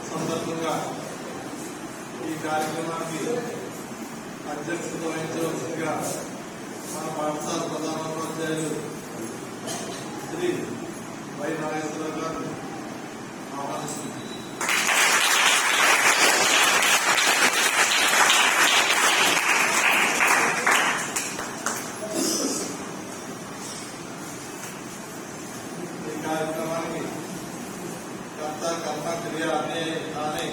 సందర్భంగా ఈ కార్యక్రమానికి అధ్యక్షత వహించవలసిందిగా మన పాఠశాల ప్రధానోపాధ్యాయులు శ్రీ వై నాగేశ్వరరావు గారు ఆహ్వానిస్తున్నారు. ఈ కార్యక్రమానికి కర్త కర్మ క్రియ అనే కానీ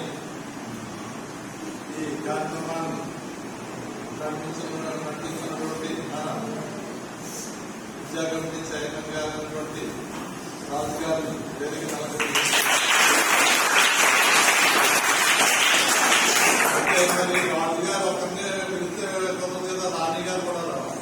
ఈ కార్యక్రమాన్ని నడిపిస్తున్నటువంటి మన విద్యా కమిటీ చైర్మన్ గారైనటువంటి రాజు గారిని వేదిక మరి రాజు గారు ఒకరినే పిలిస్తే రాణి గారు కూడా రావాలి.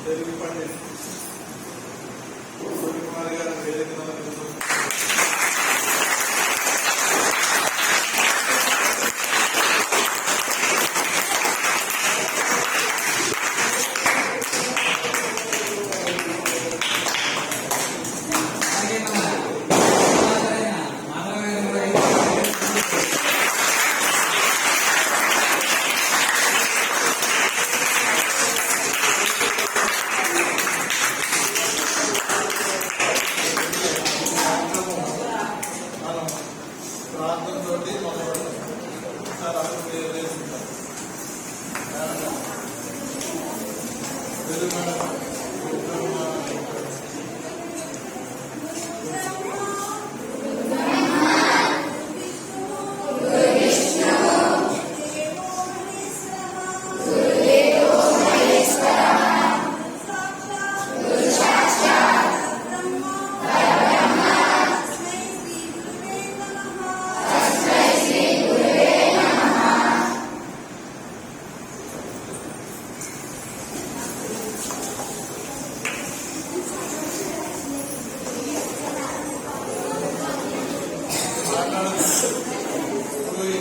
తెలుగు పండిట్ సూర్యకుమార్ గారు వేదిక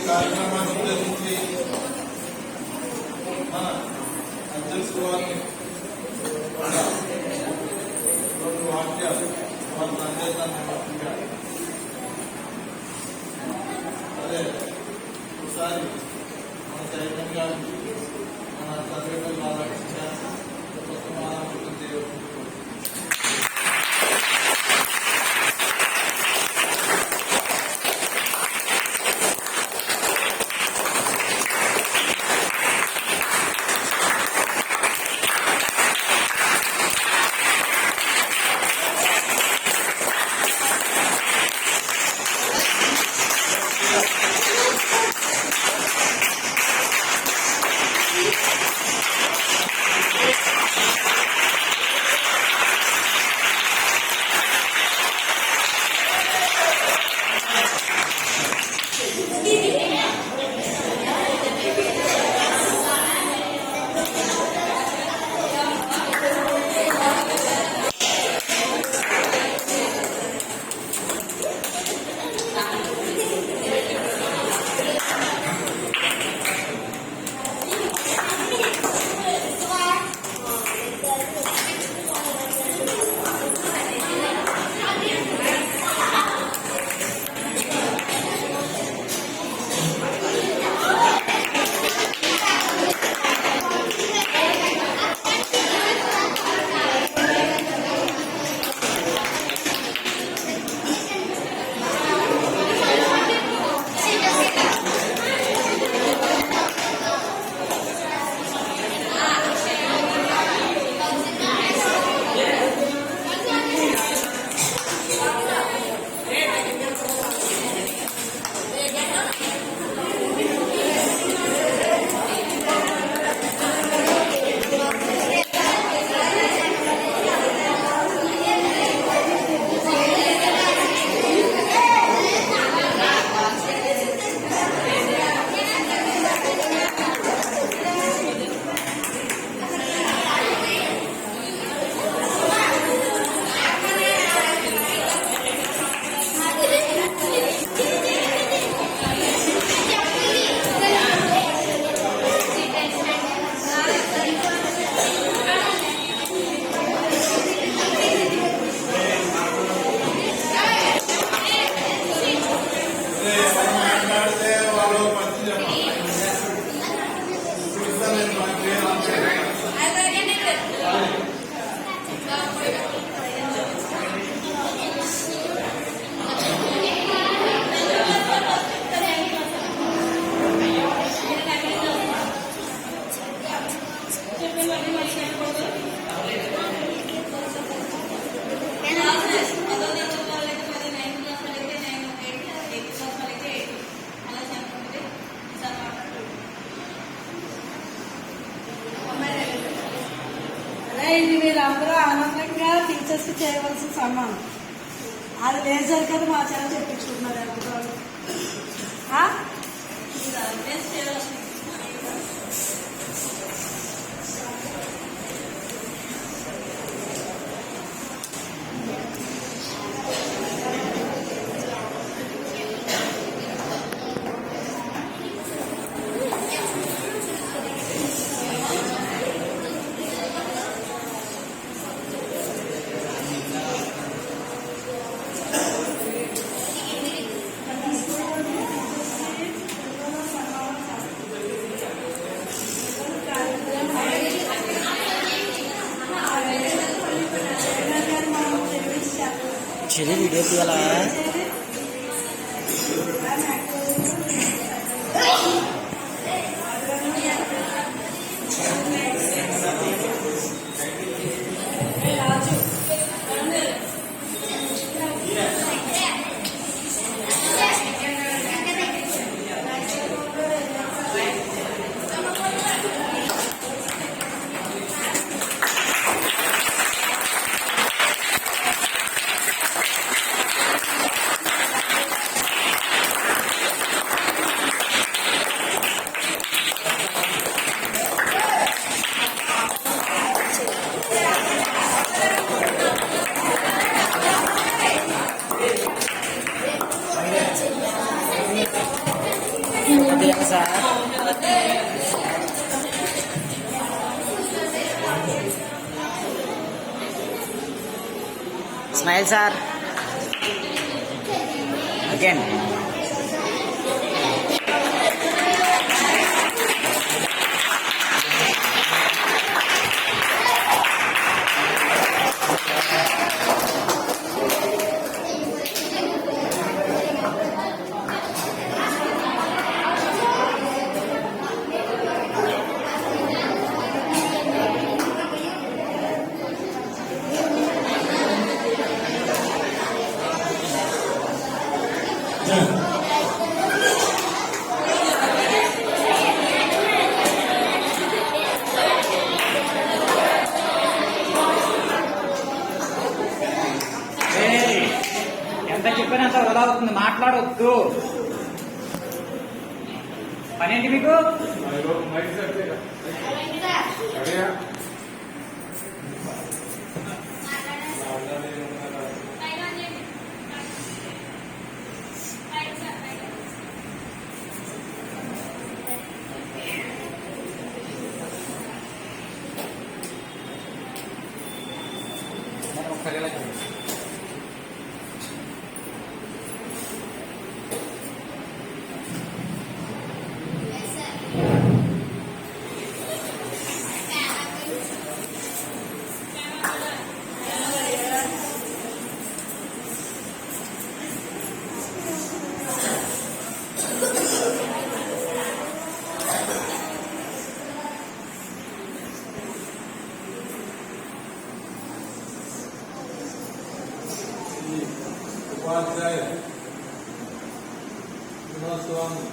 కార్యక్రమాన్ని ఉద్దేశించి మన అధ్యక్షుడు వారిని రెండు వాక్యాలు వారిని అందేశాన్ని అదే ఒకసారి మన చైతన్య గారికి మన తల్లిదండ్రులు ఆలోచించారు టీచర్స్కి చేయవలసిన సన్మానం అది లేజర్ కదా మా చేత చెప్పించుకుంటున్నారు అనుకుంటారు. చెల్లి వీడియో తీయాలా? Sir smile sir again. ఎంత చెప్పినంత వృధా అవుతుంది, మాట్లాడొద్దు. పనేంటి మీకు? ఒకసారి ఉపాధ్యాయ దినోత్సవాన్ని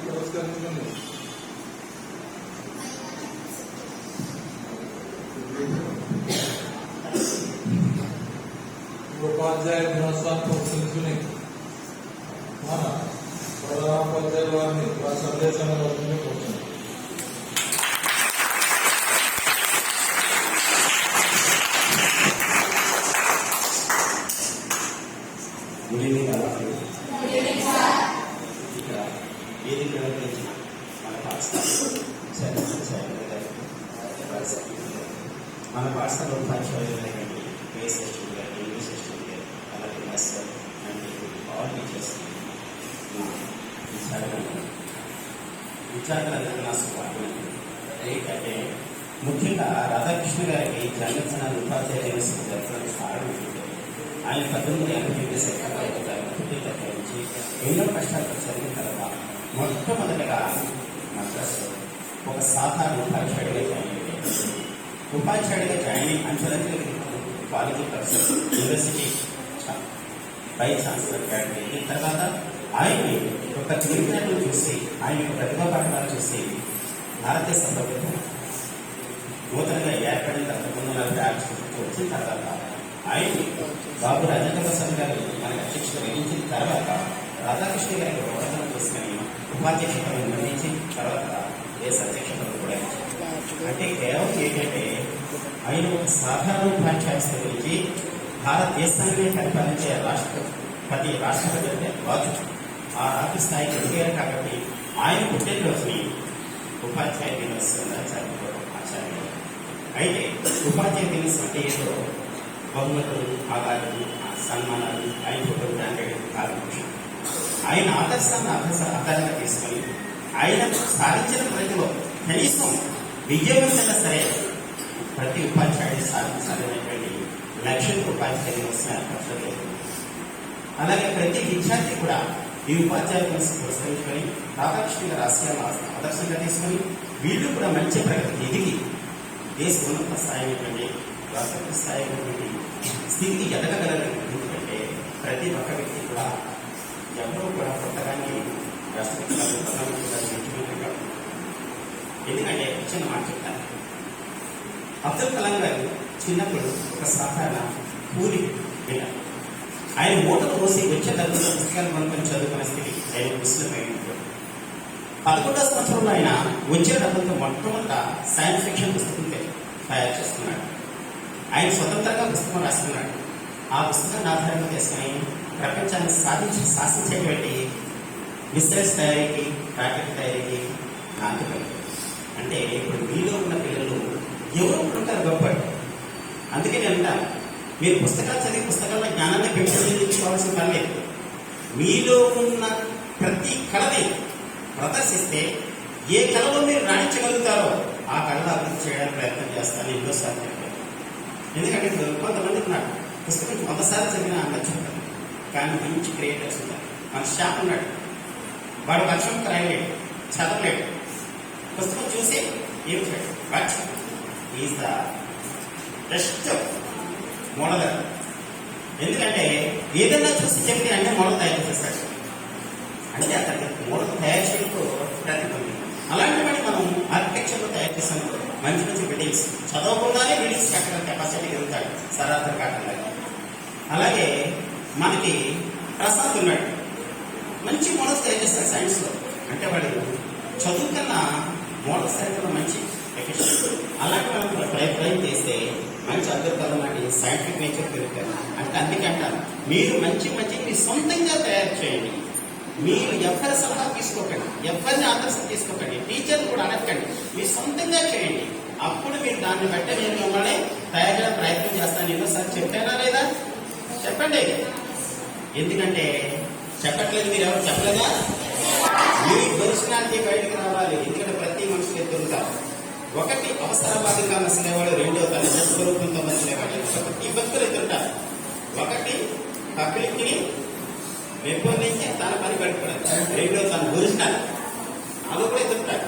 పురస్కరించుకుని ఉపాధ్యాయ దినోత్సవాన్ని పురస్కరించుకుని మన ప్రధానోపాధ్యాయుల వారిని వారి సందేశాన్ని కోరుతున్నాం. గుడ్ ఈవినింగ్ అలాగే ఇక్కడ వేదిక నుంచి మన పాఠశాల ఉపాధ్యాయులైనటువంటి కేఎస్ఎస్టీ గారు, యూనివర్సిటీ గారు, అలాగే మాస్టర్ అండ్ ఆల్ టీచర్స్, విద్యార్థులందరికీ నా శుభాకాంక్షలు. ఏంటంటే ముఖ్యంగా రాధాకృష్ణ గారికి జన్మదినాలు ఉపాధ్యాయ దినోత్సవం జరపడానికి కారణం ఏంటంటే ఆయన 1958 సెప్టెంబర్ 1 నుంచి ఎన్నో కష్టాలు జరిగిన తర్వాత మొట్టమొదటిగా మద్రాసు ఒక సాధారణ ఉపాధ్యాయుడిగా జాయిన్ అయ్యారు. ఉపాధ్యాయుడిగా జాయిన్ అయ్యి అంచెలంచెలు college professor, university vice chancellor అయిన తర్వాత ఆయన ఒక తెలివితేటలు చూసి, ఆయన యొక్క ప్రతిభా పాఠాలు చూసి భారతదేశ ప్రభుత్వం నూతనంగా ఏర్పడిన 1940 వచ్చిన తర్వాత ఆయన్ని బాబు రాజేంద్ర ప్రసాద్ గారు మనకు అధ్యక్షత వహించిన తర్వాత రాధాకృష్ణ గారికి ప్రవర్తన చేసుకుని ఉపాధ్యక్షతను నిర్ణయించిన తర్వాత దేశ అధ్యక్షతను కూడా ఇచ్చారు. అంటే కేవలం ఏంటంటే ఆయన ఒక సాధారణ ఉపాధ్యాయుల గురించి భారతదేశాన్ని పరిపాలించే రాష్ట్రపతి అంటే రాజు ఆ రాజు స్థాయికి ఎదిగారు కాబట్టి ఆయన పుట్టినరోజుని ఉపాధ్యాయ దినోత్సవంగా జరుపుకోవడం ఆచార్యం. అయితే ఉపాధ్యాయ దినోత్సవం అంటే ఏదో బహుమతులు, ఆధారాలు, సన్మానాలు, ఆయన ఫోటో బ్రాండెడ్ కాదు. ఆయన ఆదర్శాన్ని ఆధారంగా తీసుకొని ఆయన సాధించిన ప్రతిలో కనీసం విజయవంతంగా సరే ప్రతి ఉపాధ్యాయుడు సాధించాలనేటువంటి లక్ష్యంతో ఉపాధ్యాయ దినోత్సవం ఏర్పరచలేదు. అలాగే ప్రతి విద్యార్థి కూడా ఈ ఉపాధ్యాయ దినోత్సవం పురస్కరించుకొని రాధాకృష్ణ గారి ఆశయాలను ఆదర్శంగా తీసుకొని వీళ్ళు కూడా మంచి ప్రగతి ఎదిగి దేశ ఉన్నత స్థాయి రాష్ట్ర స్థాయి స్థితికి ఎదగగలరు. ఎందుకంటే ప్రతి ఒక్క వ్యక్తి కూడా ఎవరూ కూడా కొత్తగానే రాష్ట్రపతి గారు ప్రధానమంత్రి గారు ముఖ్యమంత్రి గారు. ఎందుకంటే చిన్న మాట చెప్తాను. అబ్దుల్ కలాం గారు చిన్నప్పుడు ఒక సాధారణ కూలి బిడ్డ. ఆయన మూటలు పోసి వచ్చే తరగతిలో పుస్తకాలు కొనుక్కొని చదువుకునే స్థితి ఆయన ముస్లిం అయినప్పుడు 11వ సంవత్సరంలో ఆయన వచ్చే డబ్బులతో మొట్టమొదట సైన్స్ ఫిక్షన్ పుస్తకం తయారు చేస్తున్నాడు. ఆయన స్వతంత్రంగా పుస్తకం రాస్తున్నాడు. ఆ పుస్తకాన్ని ఆధారంగా చేసుకుని ప్రపంచాన్ని శాసించేటువంటి మిస్సైల్స్ తయారీకి, రాకెట్ తయారీకి నాంది. అంటే ఇప్పుడు మీలో ఉన్న పిల్లలు ఎవరో ఉంటారు గొప్పడు. అందుకే నేను అంటాను, మీరు పుస్తకాలు చదివి పుస్తకాల్లో జ్ఞానాన్ని పెంచుకోవాల్సిన పని లేదు. మీలో ఉన్న ప్రతి కళని ప్రదర్శిస్తే ఏ కళలో మీరు రాణించగలుగుతారో ఆ కళలో అభివృద్ధి చేయడానికి ప్రయత్నం చేస్తాను. ఎన్నోసార్లు చెప్పాను. ఎందుకంటే కొంతమంది ఉన్నారు పుస్తకం 100 సార్లు చదివినా నచ్చుకుంటారు, కానీ మంచి క్రియేటర్స్ ఉంటారు. మన షాప్ ఉన్నాడు, వాడు వర్షం రాయలేడు, చదవలేడు, పుస్తకం చూసి ఏం చేయడు. But is the best model. ఎందుకంటే ఏదైనా చూసి చెప్తే అంటే మోడల్ తయారు చేస్తాడు. అంటే అతనికి మోడల్ తయారు చేయడంతో ప్రతిభ. అలాంటి వాటి మనం ఆర్కిటెక్చర్లో తయారు చేసాము. మంచి మంచి బిల్డింగ్స్ చదవకుండానే బిల్డింగ్స్ కట్టగల కెపాసిటీ ఎదుగుతాడు సరాసరి కాకుండా. అలాగే మనకి ప్రసాద్ ఉన్నాడు, మంచి మోడల్స్ తయారు చేస్తాడు సైన్స్లో. అంటే వాడు చదువు కన్నా మోడల్స్ తయారు మంచి ఎఫిషియెంట్. అలాంటి మనం ప్రయత్నం చేస్తే మంచి అద్భుతాలు లాంటి సైంటిఫిక్ నేచర్ పెరుగుతారు. అంటే అందుకే అంటారు, మీరు మంచి మీ సొంతంగా తయారు చేయండి. మీరు ఎవరి సలహా తీసుకోకండి, ఎవరిని ఆదర్శం తీసుకోకండి, టీచర్లు కూడా అడగండి. మీరు సొంతంగా చేయండి. అప్పుడు మీరు దాన్ని బట్టి నేను మిమ్మల్ని తయారు చేయడానికి ప్రయత్నం చేస్తాను. ఎన్నోసార్లు చెప్పానా లేదా? చెప్పండి. ఎందుకంటే చెప్పట్లేదు, మీరు ఎవరు చెప్పలేదా? మీ దర్శనానికి బయటకు రావాలి. ఎందుకంటే ప్రతి మనుషులు దొరుకుతారు. ఒకటి అవసరవాదిగా మసిలేవాడు, రెండో తన స్వరూపంతో మసిలేవాడు. ఈ భక్తులు ఎదురుంటారు. ఒకటి పబ్లిక్ ని పెంపొందించి తన పని పెట్టుకున్నాడు, రెండో తన ఒరిజినల్ అవి కూడా ఎదురుతాడు.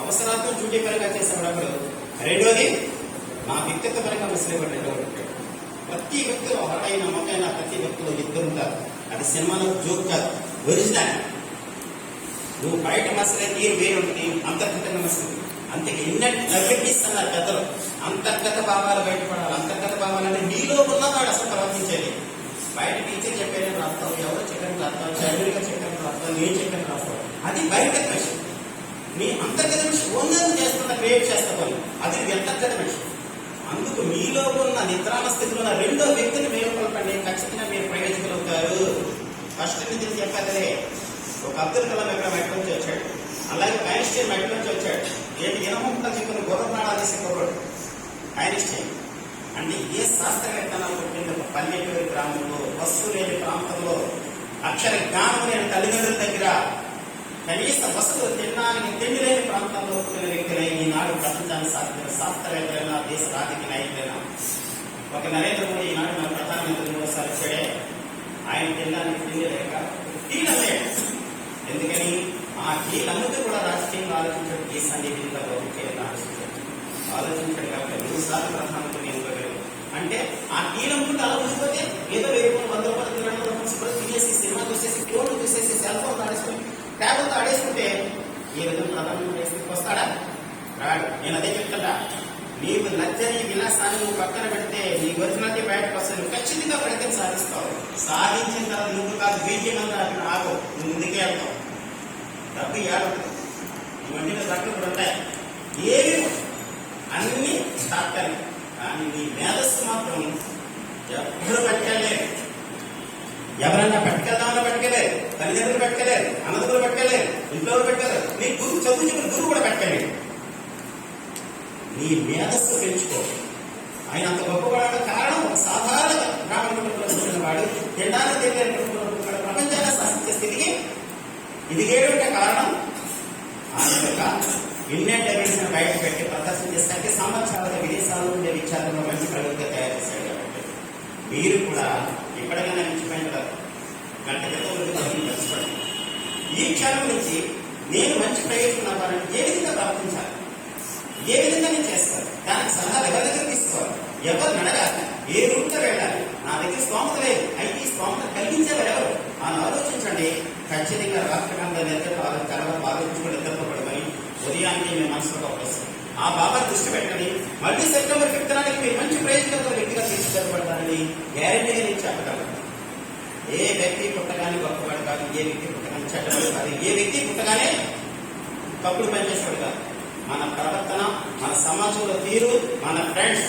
అవసరాలతో డ్యూటీ పరంగా చేసేవాడు. రెండోది నా వ్యక్తిత్వ పరంగా మసిలేవాడు. రెండోది ప్రతి వ్యక్తులు ఒకటైన మొక్కైనా ప్రతి వ్యక్తులు ఇద్దరుంటారు. అది సినిమాలో జోక్ కాదు, ఒరిజినల్. నువ్వు బయట మసలే తీరు వేరు ఉంటుంది, అంతర్గతంగా మసలు. అందుకే ఇన్నెట్ అన్నారు పెద్దలు. అంతర్గత భావాలు బయటపడాలి. అంతర్గత భావాలంటే నీలో ఉన్నవాడు అసలు ప్రవర్తించేది. బయట టీచర్ చెప్పారని రాస్తావు, ఎవరో చెప్పారని రాస్తావు, చదువుగా చెప్పారని రాస్తావు, నేను చెప్పారని రాస్తావు. అది బయటగత విషయం. నీ అంతర్గత విషయం ఓనర్ చేస్తున్న క్రియేట్ చేస్తావు, అది అంతర్గత విషయం. అందుకు మీలో ఉన్న నిద్రామ స్థితిలో ఉన్న రెండో వ్యక్తిని మేలుకొల్పండి, ఖచ్చితంగా మీరు ప్రయోజకులవుతారు. ఫస్ట్ నుంచి చెప్పారే, ఒక అబ్దుల్ కలాం ఎక్కడ మెట్ల నుంచి వచ్చాడు, అలాగే ఐన్స్టైన్ మెట్ల నుంచి వచ్చాడు. ఏంటి ఇనముక్కలు చెప్పిన గుర్ర ప్రాణాలు వేసే కుర్రాడు ఐన్స్టైన్. అంటే ఏ శాస్త్రవేత్తనాలు పుట్టిన పల్లెటూరి గ్రామంలో, వస్తు లేని ప్రాంతంలో, అక్షర జ్ఞానం లేని తల్లిదండ్రుల దగ్గర, కనీస వస్తువులు తినడానికి తిండి లేని ప్రాంతంలో పుట్టిన వ్యక్తులై ఈనాడు ప్రపంచాన్ని సాధించిన శాస్త్రవేత్తలైనా, దేశ రాజకీయ నాయకులైనా. ఒక నరేంద్ర మోడీ ఈనాడు మన ప్రధానమంత్రి 3సారి వచ్చాడే, ఆయన తినడానికి తిండి లేక తీరలేడు. ఎందుకని ఆ కీలందరూ కూడా రాజకీయంగా ఆలోచించాడు, దేశాన్ని విధంగా చేయాలని ఆలోచించాడు కాబట్టి 3 సార్లు ప్రధానమంత్రి ఎన్నుకోలేదు. అంటే ఆ కీలందరూ ఆలోచించకపోతే ఏదో 100 రూపాయలు తినేసి, సినిమా చూసేసి, ఫోన్లు చూసేసి, సెల్ ఫోన్ ఆడేసుకుని, ట్యాబ్లెట్ ఆడేసుకుంటే ఏ విధంగా ప్రధానమంత్రి వస్తాడా? రాడు. నేను అదే చెప్తాడా, నీకు నచ్చని విలాసాన్ని నువ్వు పక్కన పెడితే నీ ఒరిజినాలిటీ బయటకు వస్తుంది. నువ్వు ఖచ్చితంగా ప్రయత్నం సాధిస్తావు. సాధించిన తర్వాత నువ్వు కాదు బీజం అంతా అక్కడ ఆగో, నువ్వు ముందుకే వెళ్తావు. డబ్బు ఏడుతుంది, ఈ వంటిలో డబ్బులు కూడా ఉంటాయి, ఏవి అన్ని తాత్కాలిక. కానీ నీ మేధస్సు మాత్రం ఎవ్వరు పట్టుకెళ్ళలేరు. ఎవరన్నా పట్టుకెళ్దామన్నా పట్టుకెళ్ళారు, తల్లిదండ్రులు పట్టుకెళ్ళారు, అన్నదమ్ములు పట్టుకెళ్ళారు, ఇంట్లో పట్టుకెళ్ళారు, నీ గురువు చదువు చెప్పిన గురువు కూడా పట్టుకెళ్ళారు. నీ మేధస్సు పెంచుకో. ఆయన అంత గొప్పపడడానికి కారణం ఒక సాధారణ బ్రాహ్మణ కుటుంబంలో పుట్టిన వాడు తినడానికి తెలియని కుటుంబంలో పుట్టిన ప్రపంచాన్ని శాసించే స్థితికి ఎదిగేటువంటి కారణం ఆయన యొక్క ఇండియన్ డైమెన్షన్ బయట పెట్టి ప్రదర్శన చేసే సంవత్సరాల విదేశాల్లో ఉండే విద్యార్థులను మంచి ప్రగతిగా తయారు చేశాడు. కాబట్టి మీరు కూడా ఎప్పటికైనా మించిపోయిన గంట కలిసిపడండి. ఈ క్షణం నుంచి నేను మంచి ప్రయోజనం వారిని ఏ విధంగా ప్రవర్తించాలి, ఏ విధంగా నేను చేస్తాను, దానికి సలహాలు ఎవరి దగ్గర తీసుకోవాలి, ఎవరిని అడగాలి, ఏ రూట్లో వెళ్ళాలి. నా దగ్గర స్తోమత లేదు, అయితే ఈ స్తోమత కలిగించేవారు ఎవరు అని ఆలోచించండి. ఖచ్చితంగా రాష్ట్రంగా ఇద్దరు ఆలోచించుకుని ఇద్దరితో పడుకొని ఉదయానికి మీ మనసులో వస్తుంది. ఆ బాబా దృష్టి పెట్టండి. మళ్ళీ సెప్టెంబర్ 5th నాటికి మీరు మంచి ప్రయోజనంతో వ్యక్తిగా తీసుకెళ్ళబడతారని గ్యారెంటీగా నేను చెప్పగలను. ఏ వ్యక్తి పుట్టగానే గొప్పవాడు కాదు, ఏ వ్యక్తి పుట్టగానే చెడ్డవాడు కాదు, ఏ వ్యక్తి పుట్టగానే తప్పుడు పనిచేసేవాడు కాదు. మన ప్రవర్తన, మన సమాజంలో తీరు, మన ఫ్రెండ్స్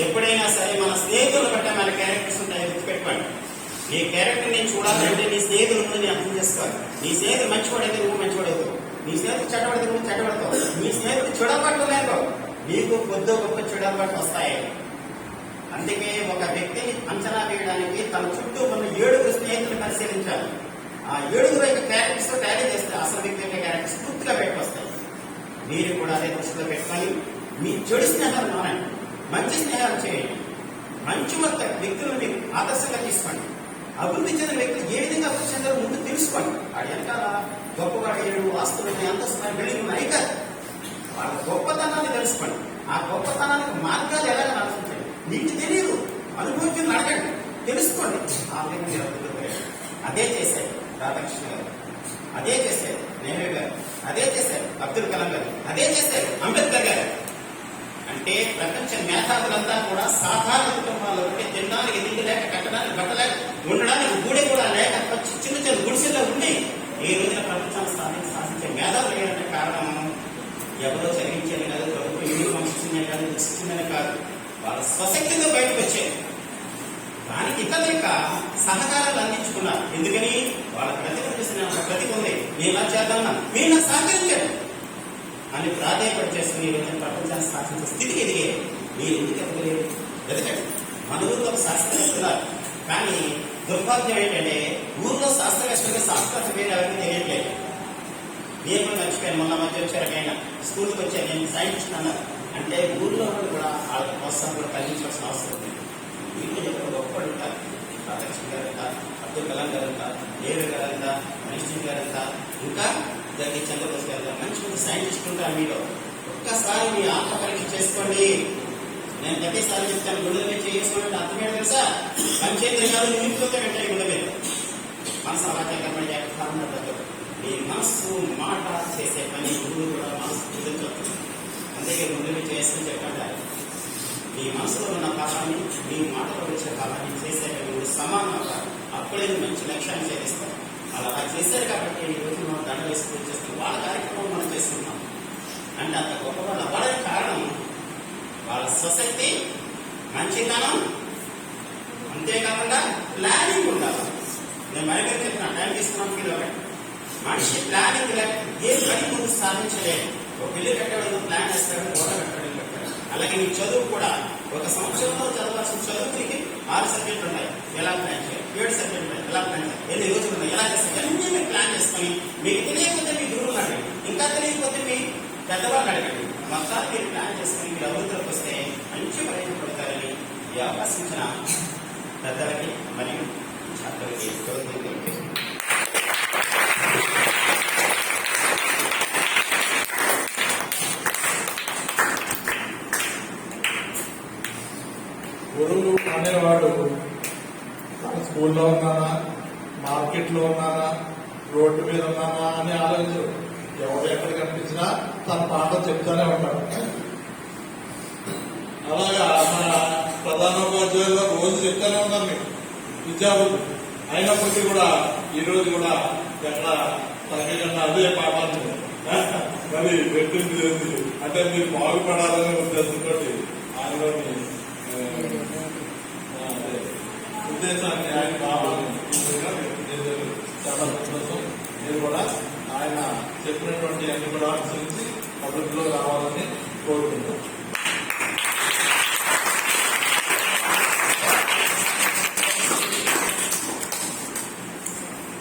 ఎప్పుడైనా సరే మన స్నేహితులను బట్టే మన క్యారెక్టర్స్ ఉంటాయి. గుర్తుపెట్టుకోండి. నీ క్యారెక్టర్ నేను చూడాలంటే నీ స్నేహితులు నేను అర్థం చేసుకోవాలి. నీ స్నేహితుడు మంచివాడైతే నువ్వు మంచివాడవుతావు, నీ స్నేహితుడు చెడ్డపడితే నువ్వు చెడ్డపడతావు. నీ స్నేహితుడు చెడబాటు లేకో నీకు కొద్ది గొప్ప చెడబాటు వస్తాయి. అందుకే ఒక వ్యక్తిని అంచనా వేయడానికి తన చుట్టూ ఉన్న 7 స్నేహితులు పరిశీలించాలి. ఆ 7 యొక్క క్యారెక్టర్స్ టాలీ చేస్తే అసలు వ్యక్తి యొక్క క్యారెక్టర్స్ పూర్తిగా బయటకు వస్తాయి. మీరు కూడా అదే దృష్టిలో పెట్టుకొని మీ చెడు స్నేహాలు మానండి, మంచి స్నేహాలు చేయండి. మంచి వ్యక్తులను మీరు ఆదర్శంగా తీసుకోండి. అభివృద్ధి చెందిన వ్యక్తులు ఏ విధంగా అభివృద్ధి చెందారో ముందు తెలుసుకోండి. వాడి వెనకాల గొప్పవాడు 7 ఆస్తులని అంతస్తున్న బిల్డింగ్ ఉన్నాయి కదా, వాళ్ళ గొప్పతనాన్ని తెలుసుకోండి. ఆ గొప్పతనానికి మార్గాలు ఎలాగ ఆలోచించండి. మీకు తెలియదు, అనుభవించిన అడగండి, తెలుసుకోండి. ఆ విధంగా అదే చేశారు రాధాకృష్ణ గారు, అదే చేశారు నెహ్రూ గారు, అదే చేశారు అబ్దుల్ కలాం గారు, అదే చేశారు అంబేద్కర్ గారు. అంటే ప్రపంచ మేధావులంతా కూడా సాధారణ కుటుంబాల్లో ఉంటే తినడానికి ఎదిగి లేక, కట్టడానికి బట్టలేక, ఉండడానికి గూడే కూడా లేక చిన్న చిన్న గుడిసెల్లో ఉండి ఈ రోజున ప్రపంచాన్ని శాసించే మేధావులు ఏంటంటే కారణం ఎవరో చదివించేది కాదు, ప్రభుత్వం యూనిఫామ్ శిక్షణ కాదు, శిక్షణ కాదు, వాళ్ళ స్వశక్తితో బయటకు వచ్చారు. దానికి ఇతర యొక్క సహకారాలు అందించుకున్నారు. ఎందుకని వాళ్ళ ప్రతిభ చూసిన ప్రతిభ ఉంది, నేను ఇలా చేద్దామన్నా మీరు నాకు సహకరించారు అని ప్రాధాన్యపడి చేసుకుని ఈ రోజున ప్రపంచాన్ని శాసించే స్థితికి ఎదిగే. మీరు ఎందుకు ఎదగలేరు? ఎదగండి. మన ఊరిలో శాస్త్రవేత్తన్నారు, కానీ దుర్భాగ్యం ఏంటంటే ఊర్లో శాస్త్రవేత్తగా శాస్త్రవేత్త పేరు ఎవరికి తెలియట్లేదు. నేను కూడా మర్చిపోయాను. మొన్న మధ్య వచ్చారకైనా స్కూల్కి వచ్చారు, నేను సైంటిస్ట్ అన్నారు. అంటే ఊర్లో కూడా వాళ్ళ ప్రోత్సాహం కూడా కలిగించాల్సిన అవసరం ఉంది. వీళ్ళు ఎక్కడ గొప్పవాడు ఉంటారు. రాధాకృష్ణ గారు అంతా, అబ్దుల్ కలాం గారు అంతా, నెహ్రూ గారు అంతా, మనీష్ గారు అంతా, ఇంకా జగదీష్ చంద్రబోస్ గారు అంతా మంచి మంచి సైంటిస్ట్ ఉంటారు. మీరు ఒక్కసారి మీ ఆత్మ పరీక్ష చేసుకోండి. నేను ప్రతిసారి చెప్తాను, గుండెల మీద చేసుకోండి. అర్థమేడు తెలుసా, పంచేంద్రియాలు నింపుతో వెంటనే గుండె మీద మనసు అలాగే మీ మనస్సు మాట చేసే పని గురువు కూడా మనసు కుదించవచ్చు. అందుకే గుండె మీద చేసుకుని చెప్పండి, మీ మనసులో ఉన్న భావాన్ని, మీ మాటలో వచ్చే భావాన్ని చేసే పని సమానం అవ్వాలి. అప్పుడే మంచి లక్ష్యాన్ని చేస్తారు. అలా చేశారు కాబట్టి ఈ రోజు మనం దండ వేసుకుని చేస్తాం. వాళ్ళ కార్యక్రమం మనం చేస్తున్నాం అంటే అంత గొప్పవాళ్ళు అవ్వడానికి కారణం వాళ్ళ స్వశక్తి, మంచితనం, అంతేకాకుండా ప్లానింగ్ ఉండాలి. నేను మరిగా చెప్పిన టైం తీసుకున్నాను. ఫీల్ అవ్వండి. మనిషి ప్లానింగ్ లేక ఏ పని ముందు సాధించలేదు. ఒక ఇల్లు కట్టడం ప్లాన్ చేస్తాడు, గోడ కట్టడం కట్టాడు. అలాగే నీ చదువు కూడా ఒక సంవత్సరంలో చదవాల్సిన చదువుకి 6 సబ్జెక్టులు ఉన్నాయి, ఎలా ప్లాన్ చేయాలి, 7 సబ్జెక్టులు ఉన్నాయి, ఎలా ప్లాన్ చేయాలి, 8 రోజులు ఉన్నాయి, ఎలా చేస్తాయి, అన్నీ మీరు ప్లాన్ చేసుకుని మీకు తెలియకపోతే మీ గురువులు అడగండి, ఇంకా తెలియకపోతే మీ పెద్దవాళ్ళు అడగండి. మొత్తాన్ని మీరు ప్లాన్ చేసుకుని మీరు అభివృద్ధిలోకి వస్తే మంచి ప్రయోజనపడతారని ఈ అవకాశం ఇచ్చిన పెద్దలకి మరియు ఛాత్రులకి కృతజ్ఞతలు. గురువు అనేవాడు తన స్కూల్లో ఉన్నానా, మార్కెట్లో ఉన్నానా, రోడ్డు మీద ఉన్నానా అని ఆలోచించరు. ఎవరు ఎక్కడ కనిపించినా తన పాఠం చెప్తూనే ఉంటాడు. అలాగా మన ప్రధానోపాధ్యాయులు రోజు చెప్తానే ఉన్నారు మీకు విద్యార్థులు. అయినప్పటికీ కూడా ఈ రోజు కూడా ఎక్కడ తగ్గకుండా అదే పాఠాలు మరి పెట్టింది అంటే మీరు బాగుపడాలనే ఉద్దేశంతో ఆయనలోని ఉద్దేశాన్ని ఆయన కావాలని చాలా సంతోషం. మీరు కూడా ఆయన చెప్పినటువంటి అన్ని కూడా అనుసరించి అభివృద్ధిలో రావాలని కోరుకుంటాం.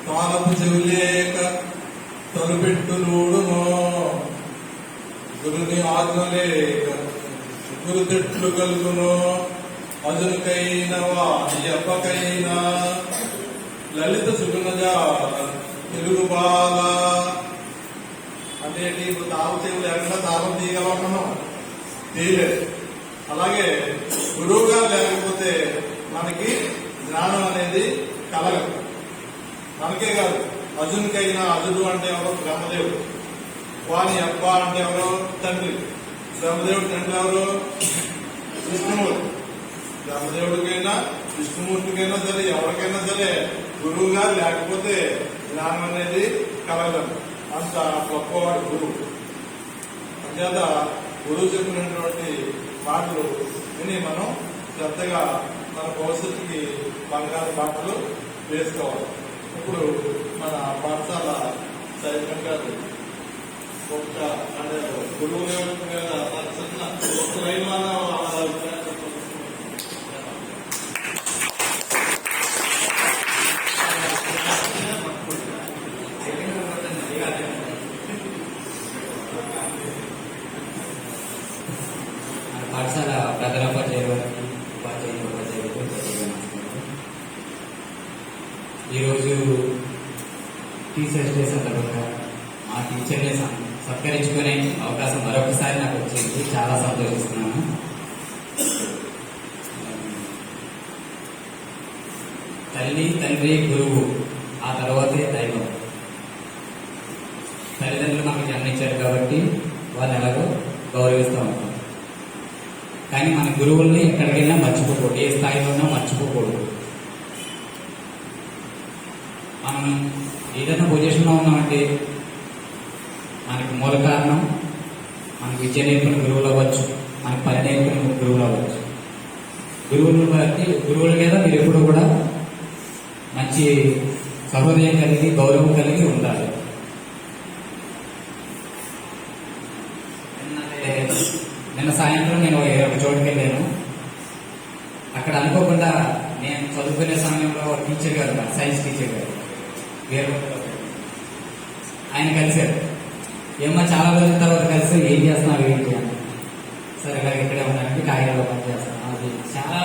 కాలపు చెవులేక తలుపెట్టులుడునో గురుని ఆజ్ఞలేక గురుతెట్లు కలుగునో అజునికైన వారి అప్పకైనా లలిత సుగుణజాల తెలుగు బాల అంటే ఇప్పుడు తాళం చెవులు ఎక్కడ తాళం తీయగలం మనం తీయలేదు. అలాగే గురువుగా లేకపోతే మనకి జ్ఞానం అనేది కలగదు. మనకే కాదు, అర్జునుకైనా అర్జునుడు అంటే ఎవరో బ్రహ్మదేవుడు, వాని అబ్బ అంటే ఎవరో తండ్రి, బ్రహ్మదేవుడు తండ్రి ఎవరు విష్ణుమూర్తి. బ్రహ్మదేవుడికైనా విష్ణుమూర్తికైనా సరే ఎవరికైనా సరే గురువుగా లేకపోతే జ్ఞానం అనేది కలగదు. అంత గొప్పవాడు గురువు. అంచేత గురువు చెప్పినటువంటి మాటలు విని మనం శ్రద్ధగా మన భవిష్యత్తుకి బంగారు బాటలు వేసుకోవాలి. ఇప్పుడు మన పాఠశాల సైతం గారు ఒక్క అంటే గురువు మీద ఒక్క రైలు పాఠశాల ప్రధానోపాధ్యాయులు ఉపాధ్యాయులు ఈరోజు టీచర్స్ డే సందర్భంగా మా టీచర్ని సత్కరించుకునే అవకాశం మరొకసారి నాకు వచ్చింది. చాలా సంతోషిస్తున్నాను. తల్లి, తండ్రి, గురువు, ఆ తర్వాతే దైవం. తల్లిదండ్రులు మనకు జన్మించారు కాబట్టి వాళ్ళు ఎలాగో గౌరవిస్తూ ఉంటాం. కానీ మన గురువుల్ని ఎక్కడికైనా మర్చిపోకూడదు, ఏ స్థాయిలోనూ మర్చిపోకూడదు. మనం ఏదైనా పొజిషన్లో ఉన్నామంటే మనకి మూల కారణం మనకి విద్య నేర్పిన గురువులు అవ్వచ్చు, మనకి పని నేర్పిన గురువులు అవ్వచ్చు. గురువుల మీద మీరు ఎప్పుడు కూడా మంచి సహృదయం కలిగి గౌరవం కలిగి ఉండాలి. నిన్న సాయంత్రం నేను ఒక చోటుకి వెళ్ళాను. అక్కడ అనుకోకుండా నేను చదువుకునే సమయంలో టీచర్ గారు, సైన్స్ టీచర్ గారు వేరే ఆయన కలిశారు. ఏమన్నా చాలా రోజుల తర్వాత కలిసి ఏం చేస్తున్నావు ఏంటి అని. సరే ఇలా ఇక్కడే ఉన్నానంటే కాగితాలో పనిచేస్తాను. అది చాలా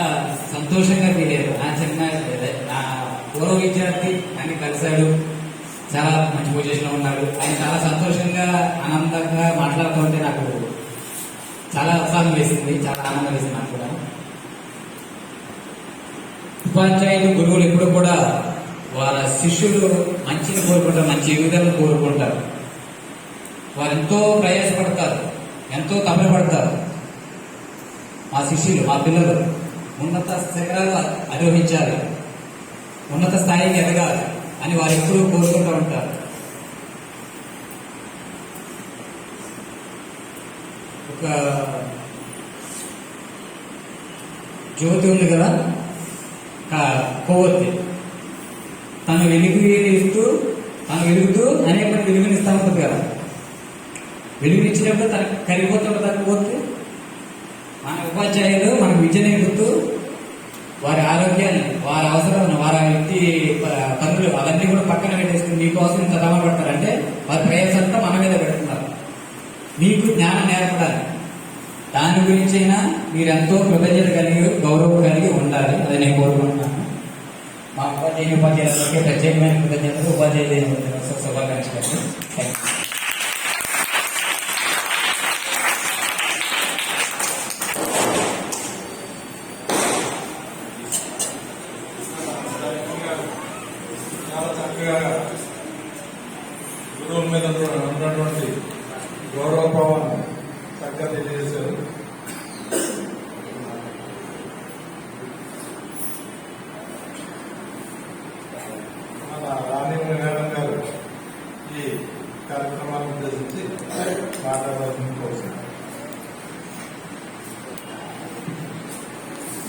సంతోషంగా ఫీల్ అయ్యారు. నా చిన్న నా పూర్వ విద్యార్థి అని కలిశాడు, చాలా మంచి పొజిషన్లో ఉన్నాడు. ఆయన చాలా సంతోషంగా ఆనందంగా మాట్లాడుతుంటే నాకు చాలా ఉత్సాహం వేసింది, చాలా ఆనందం వేసింది నాకు కూడా. ఉపాధ్యాయులు, గురువులు ఎప్పుడు కూడా వారి శిష్యులు మంచిని కోరుకుంటారు, మంచి ఎదుగుదలను కోరుకుంటారు. వారు ఎంతో ప్రయాసపడతారు, ఎంతో తపనపడతారు. మా శిష్యులు, మా పిల్లలు ఉన్నత శిఖరాలు అధిరోహించాలి, ఉన్నత స్థాయికి ఎదగాలి అని వారు ఎప్పుడూ కోరుకుంటూ ఉంటారు. ఒక జ్యోతి ఉంది కదా, కొవ్వొత్తి, తను వెలుగుతూ అనేక మంది వెలుగునిస్తూ ఉంటుంది కదా. వెలుగునిచ్చినప్పుడు తనకు కరిగిపోతుంటుంది అనుకోవద్దు. మన ఉపాధ్యాయులు మనకు విద్య నేర్పుతూ వారి ఆరోగ్యాన్ని, వారి అవసరాలను, వారి వ్యక్తి పనులు అవన్నీ కూడా పక్కన పెట్టేసుకుని మీకోసం ఇంత శ్రమ పడతారంటే వారి ప్రయాసంతా మన మీద పెడుతున్నారు. మీకు జ్ఞానం నేర్పడాలి. దాని గురించి అయినా మీరు ఎంతో కృతజ్ఞత కలిగి, గౌరవం కలిగి ఉండాలి. అది నేను కోరుకుంటున్నాను. మా ఉపాధ్యాయులకి ప్రత్యేకమైన కృతజ్ఞతలు, ఉపాధ్యాయులు శుభాకాంక్షలు. చాలా చక్కగా గురువుల మీద ఉన్నటువంటి గౌరవ భావాన్ని చక్కగా తెలియజేశారు. మాట్లాడవలసింది కోరుతున్నాను.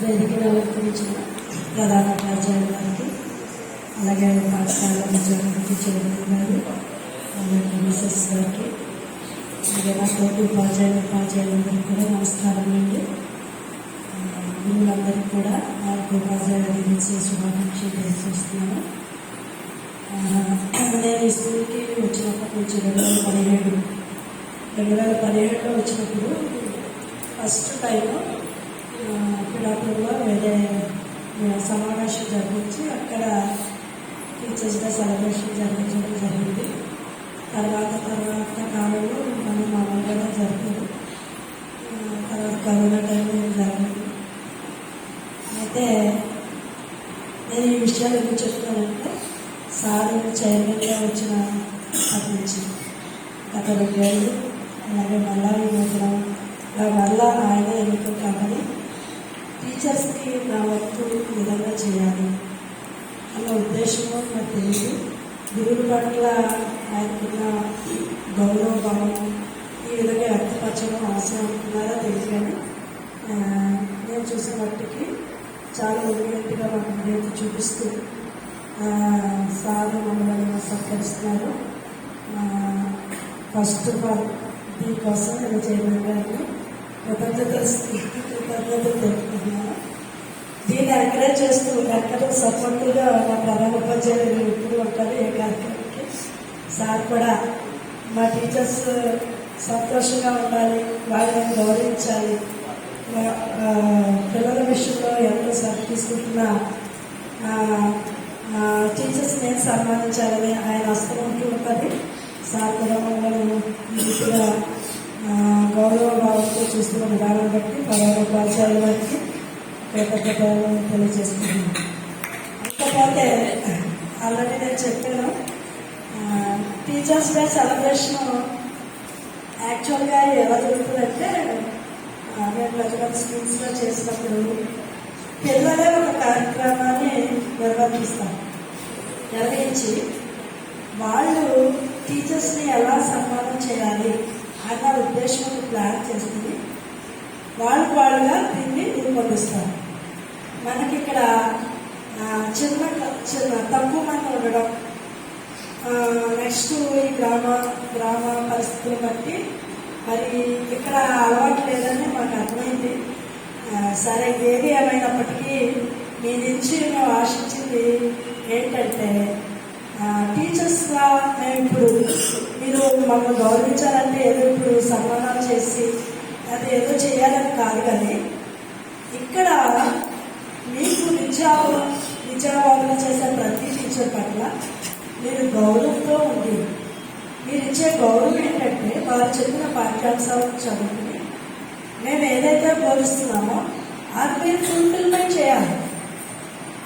వేదికను అలంకరించిన ప్రధాన ఉపాధ్యాయులు గారికి, అలాగే పాఠశాల టీచర్ గారు, అలాగే మిసెస్ గారికి, అలాగే నా తోటి ఉపాధ్యాయులందరికీ కూడా నమస్కారం అండి. వీళ్ళందరికీ కూడా నాకు ఉపాధ్యాయుల దినోత్సవ శుభాకాంక్షలు తెలియజేస్తున్నాను. నేను ఈ స్కూల్కి వచ్చినప్పటి నుంచి 2017లో వచ్చినప్పుడు ఫస్ట్ టైం పిడాపురంలో వేరే సమావేశం జరిగించి అక్కడ టీచర్స్ డే సెలబ్రేషన్ జరిగించడం జరిగింది. తర్వాత కాలంలో మనం మామూలుగా జరిగింది. తర్వాత కరోనా టైంలో జరిగింది. అయితే నేను ఈ విషయాలు ఎందుకు చెప్తానంటే, సార్ చైర్మన్గా వచ్చిన అప్పటి నుంచి గత 2 ఏళ్ళు, అలాగే మళ్ళా విమోచనం మళ్ళా ఆయన ఎన్నికలు కాబట్టి టీచర్స్కి నా వర్క్ విధంగా చేయాలి అన్న ఉద్దేశంలో నాకు తెలియదు. గురువుల పట్ల ఆయనకున్న గౌరవ భావం ఈ విధంగా వ్యక్తపరచడం అవసరం అనుకున్నారా తెలియదు. కానీ నేను చూసిన వాటికి చాలా ఒడిగట్టుగా మాకు రేపు చూపిస్తూ సార్ మమ్మల్ని సత్కరిస్తున్నారు. ఫస్ట్ ఆఫ్ ఆల్ దీనికోసం నేను చైర్మన్ గారిని కృతజ్ఞతలు తెలుపుతున్నాను. దీన్ని ఎంకరేజ్ చేస్తూ ఎక్కడ సపోర్టుగా మా ప్రధాన ఉపాధ్యాయులు ఎప్పుడు ఉంటారు ఏ కార్యక్రమానికి. సార్ కూడా మా టీచర్స్ సంతోషంగా ఉండాలి, వాళ్ళని గౌరవించాలి, పిల్లల విషయంలో ఎంతో శ్రద్ధ తీసుకుంటున్న టీచర్స్ నేను సన్మానించాలని ఆయన హస్తం ఉంటూ ఉంటుంది. సార్ కూడా మమ్మల్ని ఈ రీతిగా గౌరవ భావంతో చూస్తున్న విధానం బట్టి ప్రధాన ఉపాధ్యాయుల వారికి కృతజ్ఞతలు తెలియజేస్తున్నాను. అంతపోతే ఆల్రెడీ నేను చెప్పాను, టీచర్స్ డే సెలబ్రేషన్ యాక్చువల్గా ఎలా జరుగుతుందంటే, నేను రెజిడెన్స్ స్కూల్స్లో చేసినప్పుడు పిల్లలే ఒక కార్యక్రమాన్ని నిర్వహించి వాళ్ళు టీచర్స్ని ఎలా సన్మానం చేయాలి అన్న ఉద్దేశంతో ప్లాన్ చేస్తుంది. వాళ్ళుగా దీన్ని రూపొందిస్తారు. మనకి ఇక్కడ చిన్న తక్కువ మంది ఉండడం, నెక్స్ట్ ఈ గ్రామ పరిస్థితులు బట్టి మరి ఇక్కడ అలవాటు లేదని మాకు అర్థమైంది. సరే, ఏది ఏమైనప్పటికీ మీ నుంచి మేము ఆశించింది ఏంటంటే, టీచర్స్గా మేము ఇప్పుడు మీరు మమ్మల్ని గౌరవించాలంటే ఏదో ఇప్పుడు సన్మానాలు చేసి అది ఏదో చేయాలని కాదు, కానీ ఇక్కడ మీకు విద్యావాదన చేసే ప్రతి టీచర్ పట్ల మీరు గౌరవంతో ఉంది. మీరు ఇచ్చే గౌరవం ఏంటంటే, వారు చెప్పిన పాఠ్యాంశాలను చదువుకుని మేము ఏదైతే బోధిస్తున్నామో అది మీరు ఫుల్ఫిల్మెంట్ చేయాలి.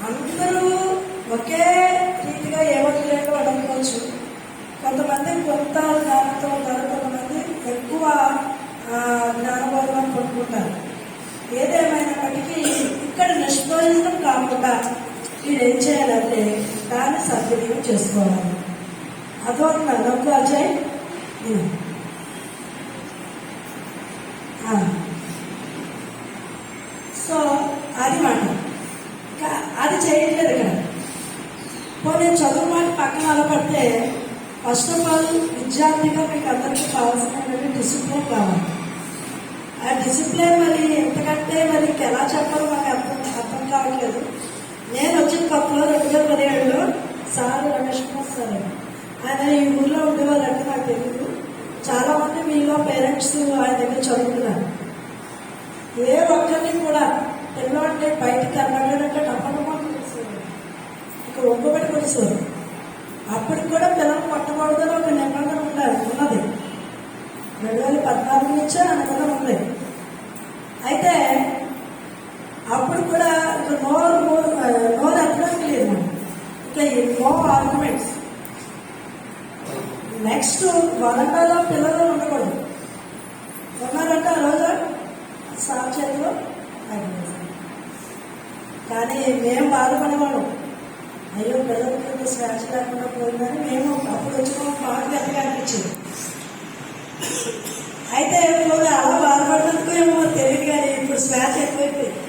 అందరూ ఒకే రీతిగా ఏమీ లేక అనుకోవచ్చు. కొంతమంది కొంత జ్ఞానంతో ఉంటారు, కొంతమంది ఎక్కువ జ్ఞానబోధన కొనుక్కుంటారు. ఏదేమైనప్పటికీ ఇక్కడ నిష్ప్రయోజనం కాకుండా మీరు ఏం చేయాలంటే దాన్ని సద్వినియోగం చేసుకోవాలి. అదొక అజయ్ సో అది మాట అది చేయట్లేదు ఇక్కడ. పోనీ చదువు మాట పక్కన అలపడితే, ఫస్ట్ ఆఫ్ ఆల్ విద్యార్థిగా మీకు అందరికీ కావాల్సిన డిసిప్లిన్ కావాలి. ఆ డిసిప్లిన్ మరి ఎంతకంటే మరి ఎలా చెప్పాలో మాకు అర్థం కావట్లేదు. నేను వచ్చిన కొత్తలో 2017లో సార్ రమేష్ కుమార్ సార్ ఆయన ఈ ఊళ్ళో ఉండేవాళ్ళంటే నాకు తెలియదు. చాలా మంది మీలో పేరెంట్స్ ఆయన దగ్గర చదువుతున్నారు. ఏ ఒక్కరిని కూడా పిల్లవాడిని బయటకు అన్నాడంటే టప్పనమ్మా కొనిసేవారు, ఇక ఒక్కొక్కటి కొనిసేవారు. అప్పటికి కూడా పిల్లలు కొట్టకూడదని ఒక నిబంధన ఉన్నది. 2014 నుంచే ఆ నిబంధన ఉంది. అయితే అప్పుడు కూడా ఇక నోరు ఎత్తడానికి లేదు. ఇక నో ఆర్గ్యుమెంట్స్. నెక్స్ట్ వరండాలో పిల్లలు ఉండకూడదు. ఉన్నారంటే ఆ రోజు సార్ చేతిలో అయిపోయింది. కానీ మేము బాధపడేవాళ్ళం, అయ్యో పిల్లలకి స్వేచ్ఛ లేకుండా పోయిందని మేము అప్పుడు వచ్చిన బాగా గట్టిగా అనిపించింది. అయితే పోనీ అలా బాధపడినందుకు ఏమో తెలియదు కానీ ఇప్పుడు స్వేచ్ఛ ఎక్కువైపోయింది.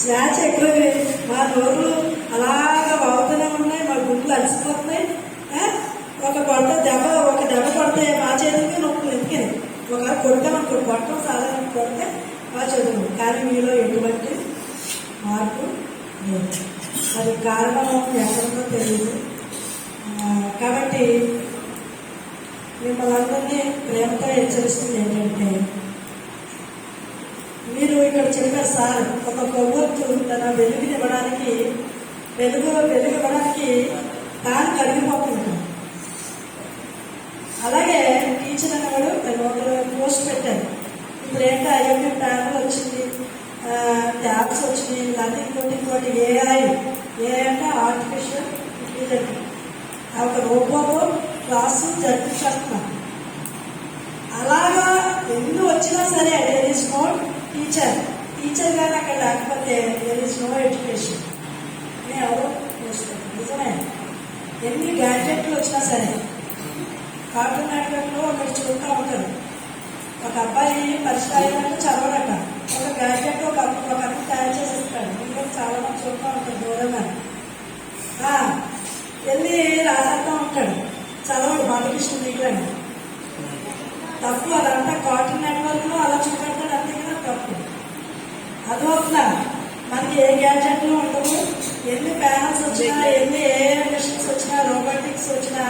స్వేచ్ఛ ఎక్కువైపోయింది. మా నోరులు అలాగా వాగుతూనే ఉన్నాయి, మా గుండెలు అలసిపోతున్నాయి. ఒక దెబ్బ కొడితే మా చేతులకి నొప్పులు ఎందుకని ఒక కొట్టామనుకో కొట్టడం సాధారణ కొడితే మా చదువు. కానీ మీలో ఎటువంటి మార్పు లేదు. అది కారణం ఎక్కడో తెలియదు. కాబట్టి మిమ్మల్ని అందరినీ ప్రేమతో హెచ్చరిస్తుంది ఏంటంటే, మీరు ఇక్కడ చెప్పారు సార్, ఒక కొవ్వొత్తు తన వెలుగునివ్వడానికి తాను కరిగిపోతుంది. అలాగే టీచర్ అనేవాడు పోస్ట్ పెట్టారు. ఇప్పుడు ఏంటో ఐఎంఏ ప్యానల్ వచ్చింది, ట్యాబ్స్ వచ్చినాయి, ఇంకోటి ఏఐ అంటే ఆర్టిఫిషియల్ ఇంటెలిజెన్స్. ఒక రోబోతో క్లాసు జరిపించేస్తున్నాం. అలాగా ఎన్ని వచ్చినా సరే దేర్ ఈస్ నో టీచర్ కానీ అక్కడ లేకపోతే దేర్ ఈస్ నో ఎడ్యుకేషన్. ఎవరో నిజమే. ఎన్ని గ్యాడ్జెట్లు వచ్చినా సరే, కార్టూన్ నెట్వర్క్లో మీరు చూస్తూ ఉంటారు. ఒక అబ్బాయి పరిష్కారాలను చదవడట, ఒక గ్యాడ్జెట్ ఒక అబ్బాయి తయారు చేసి ఇస్తాడు. ఇంకా చాలా మంది చూస్తూ ఉంటారు దూరంగా. వెళ్ళి రాసేస్తూ ఉంటాడు, చదవడు. బాలకృష్ణ దిగులాడు తప్పు. అదంతా కార్టూన్ నెట్వర్క్ లో అలా చూపెడతాడు, అంతే కదా తప్పు. అదొకలా మనకి ఏ గ్యాడ్జెట్లు ఉండవు. ఎన్ని ప్యానల్స్ వచ్చినా, ఎన్ని ఏ మిషన్స్ వచ్చినా, రోబోటిక్స్ వచ్చినా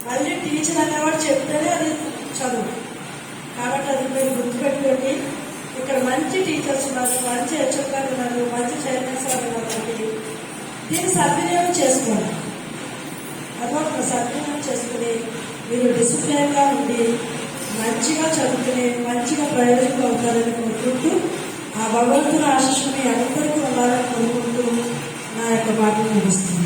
మళ్ళీ టీచర్ అనేవాడు చెప్తేనే అది చదువు. కాబట్టి అది మీరు గుర్తుపెట్టుకోండి. ఇక్కడ మంచి టీచర్స్ ఉన్నారు, మంచి హెచ్ఎంగారు ఉన్నారు, మంచి చైర్మన్ సార్ ఉన్నారు. దీన్ని సద్వినియోగం చేసుకోండి. అదొక సద్వినియోగం చేసుకుని మీరు డిసిప్లిన్గా ఉండి మంచిగా చదువుకుని మంచిగా ప్రయోజనం అవుతారని కోరుకుంటూ, ఆ భగవంతుని ఆశీస్సు మీ అందరికీ ఉండాలని కోరుకుంటూ నా యొక్క మాటలు ముగిస్తున్నాను.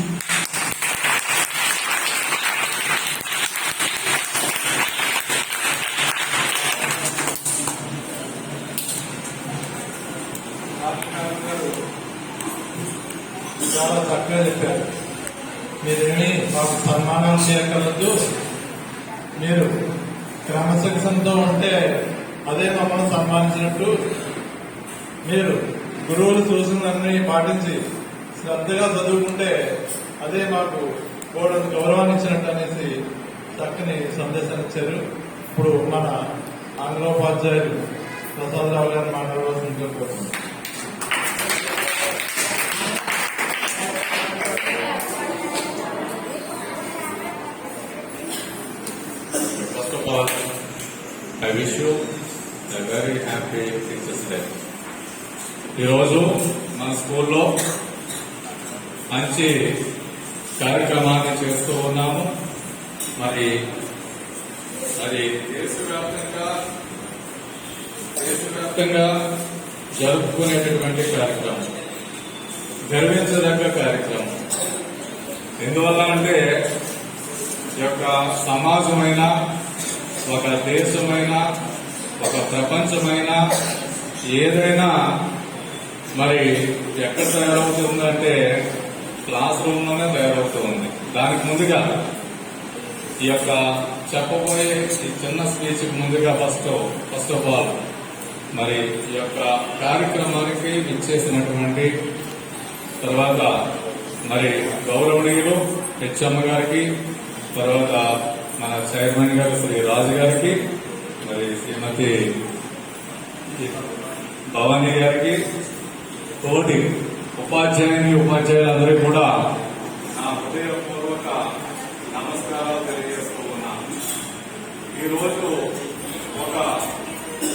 చాలా చక్కగా చెప్పారు. మీరేమి మాకు సన్మానం చేయగలదు. మీరు క్రమశిక్షణతో ఉంటే అదే మమ్మల్ని సన్మానించినట్టు. మీరు గురువులు సూచనలన్నీ పాటించి శ్రద్ధగా చదువుకుంటే అదే మాకు కోడని గౌరవాన్ని ఇచ్చినట్టు అనేసి చక్కని సందేశాన్ని ఇచ్చారు. ఇప్పుడు మన ఆంగ్లోపాధ్యాయులు ప్రసాదరావు గారిని మాట్లాడవలసిందిగా కోరుతున్నాను. First of all, I wish you a very happy Teachers' Day. ఈరోజు మన స్కూల్లో మంచి కార్యక్రమాన్ని చేస్తూ ఉన్నాము. మరి దేశవ్యాప్తంగా జరుపుకునేటటువంటి కార్యక్రమం, గర్వించదగ్గ కార్యక్రమం. ఎందువల్ల అంటే ఈ యొక్క సమాజమైన, ఒక దేశమైన, ఒక ప్రపంచమైన ఏదైనా మరి ఎక్కడ తయారవుతుందంటే క్లాస్ రూమ్లోనే తయారవుతుంది. దానికి ముందుగా ఈ యొక్క చెప్పబోయే ఈ చిన్న స్పీచ్ ముందుగా ఫస్ట్ ఆఫ్ ఆల్ మరి ఈ యొక్క కార్యక్రమానికి ఇచ్చేసినటువంటి తర్వాత మరి గౌరవనీయులు హెచ్ఎం గారికి, తర్వాత మన చైర్మన్ గారు శ్రీ రాజు గారికి, మరి శ్రీమతి భవానీ గారికి, తోటి ఉపాధ్యాయులందరికీ కూడా నా హృదయపూర్వక నమస్కారాలు తెలియజేస్తూ ఉన్నాను. ఈరోజు ఒక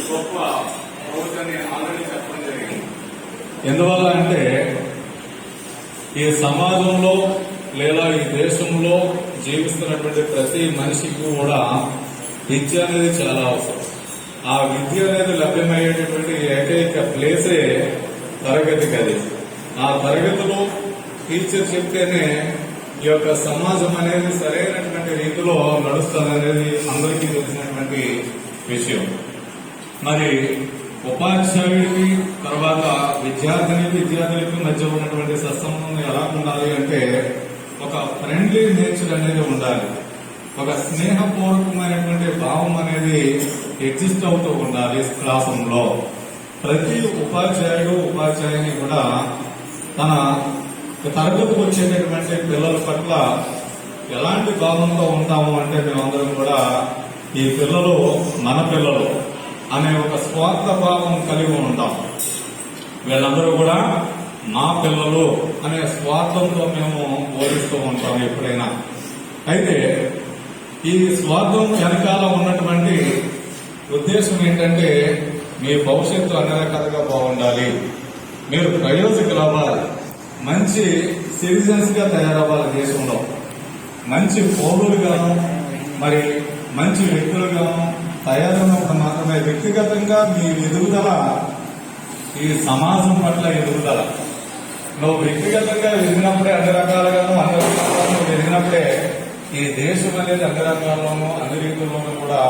గొప్ప రోజని ఆల్రెడీ చెప్పడం జరిగింది. ఎందువల్ల అంటే ఈ సమాజంలో లేదా ఈ దేశంలో జీవిస్తున్నటువంటి ప్రతి మనిషికి కూడా విద్య అనేది చాలా అవసరం. ఆ విద్య అనేది లభ్యమయ్యేటటువంటి ఏకైక ప్లేసే తరగతి గది. ఆ తరగతిలో టీచర్ చెప్తేనే ఈ యొక్క సమాజం అనేది సరైనటువంటి రీతిలో నడుస్తుంది అనేది అందరికీ తెలిసినటువంటి విషయం. మరి ఉపాధ్యాయుడికి తర్వాత విద్యార్థులకి మధ్య ఉన్నటువంటి సత్సంబంధం ఎలా ఉండాలి అంటే ఒక ఫ్రెండ్లీ నేచర్ అనేది ఉండాలి. ఒక స్నేహపూర్వకమైనటువంటి భావం అనేది ఎగ్జిస్ట్ అవుతూ ఉండాలి క్లాస్ రూమ్ లో. ప్రతి ఉపాధ్యాయుడు ఉపాధ్యాయుని కూడా తన తరగతికి వచ్చేటటువంటి పిల్లల పట్ల ఎలాంటి భావంతో ఉంటాము అంటే మేమందరం కూడా ఈ పిల్లలు మన పిల్లలు అనే ఒక స్వార్థ భావం కలిగి ఉంటాం. వీళ్ళందరూ కూడా మా పిల్లలు అనే స్వార్థంతో మేము బోధిస్తూ ఉంటాం ఎప్పుడైనా. అయితే ఈ స్వార్థం వెనకాల ఉన్నటువంటి ఉద్దేశం ఏంటంటే మీ భవిష్యత్తు అన్ని రకాలుగా బాగుండాలి, మీరు ప్రయోజకులు అవ్వాలి, మంచి సిటిజన్స్ గా తయారవ్వాలి, దేశంలో మంచి పౌరులుగాను మరి మంచి వ్యక్తులుగాను తయారైనప్పుడు మాత్రమే వ్యక్తిగతంగా మీ ఎదుగుదల ఈ సమాజం పట్ల ఎదుగుదల. నువ్వు వ్యక్తిగతంగా ఎదిగినప్పుడే అన్ని రకాలుగాను ఎదిగినప్పుడే ఈ దేశం అనేది అన్ని రకాల్లోనూ అన్ని రీతుల్లోనూ కూడా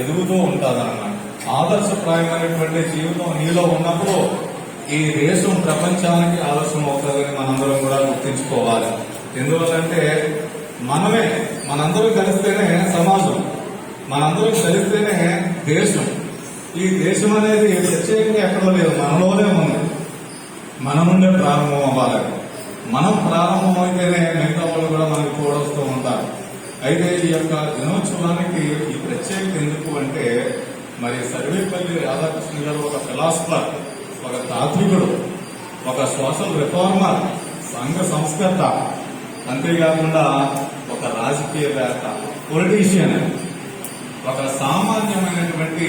ఎదుగుతూ ఉంటుందన్నమాట. ఆదర్శప్రాయమైనటువంటి జీవితం నీలో ఉన్నప్పుడు ఈ దేశం ప్రపంచానికి ఆదర్శం అవుతుందని మనందరం కూడా గుర్తించుకోవాలి. ఎందువల్లంటే మనందరం కలిస్తేనే సమాజం, మనందరం కలిస్తేనే దేశం. ఈ దేశం అనేది ప్రత్యేకంగా ఎక్కడో లేదు, మనలోనే ఉంది. మన నుండే ప్రారంభం అవ్వాలి. మనం ప్రారంభమైతేనే మిగతా వాళ్ళు కూడా మనకి తోడొస్తూ ఉంటారు. అయితే ఈ యొక్క దినోత్సవానికి ఈ ప్రత్యేకత ఎందుకు అంటే మరి సర్వేపల్లి రాధాకృష్ణ గారు ఒక ఫిలాసఫర్, ఒక తాత్వికుడు, ఒక సోషల్ రిఫార్మర్, సంఘ సంస్కర్త, అంతేకాకుండా ఒక రాజకీయవేత్త, పొలిటీషియన్, ఒక సామాన్యమైనటువంటి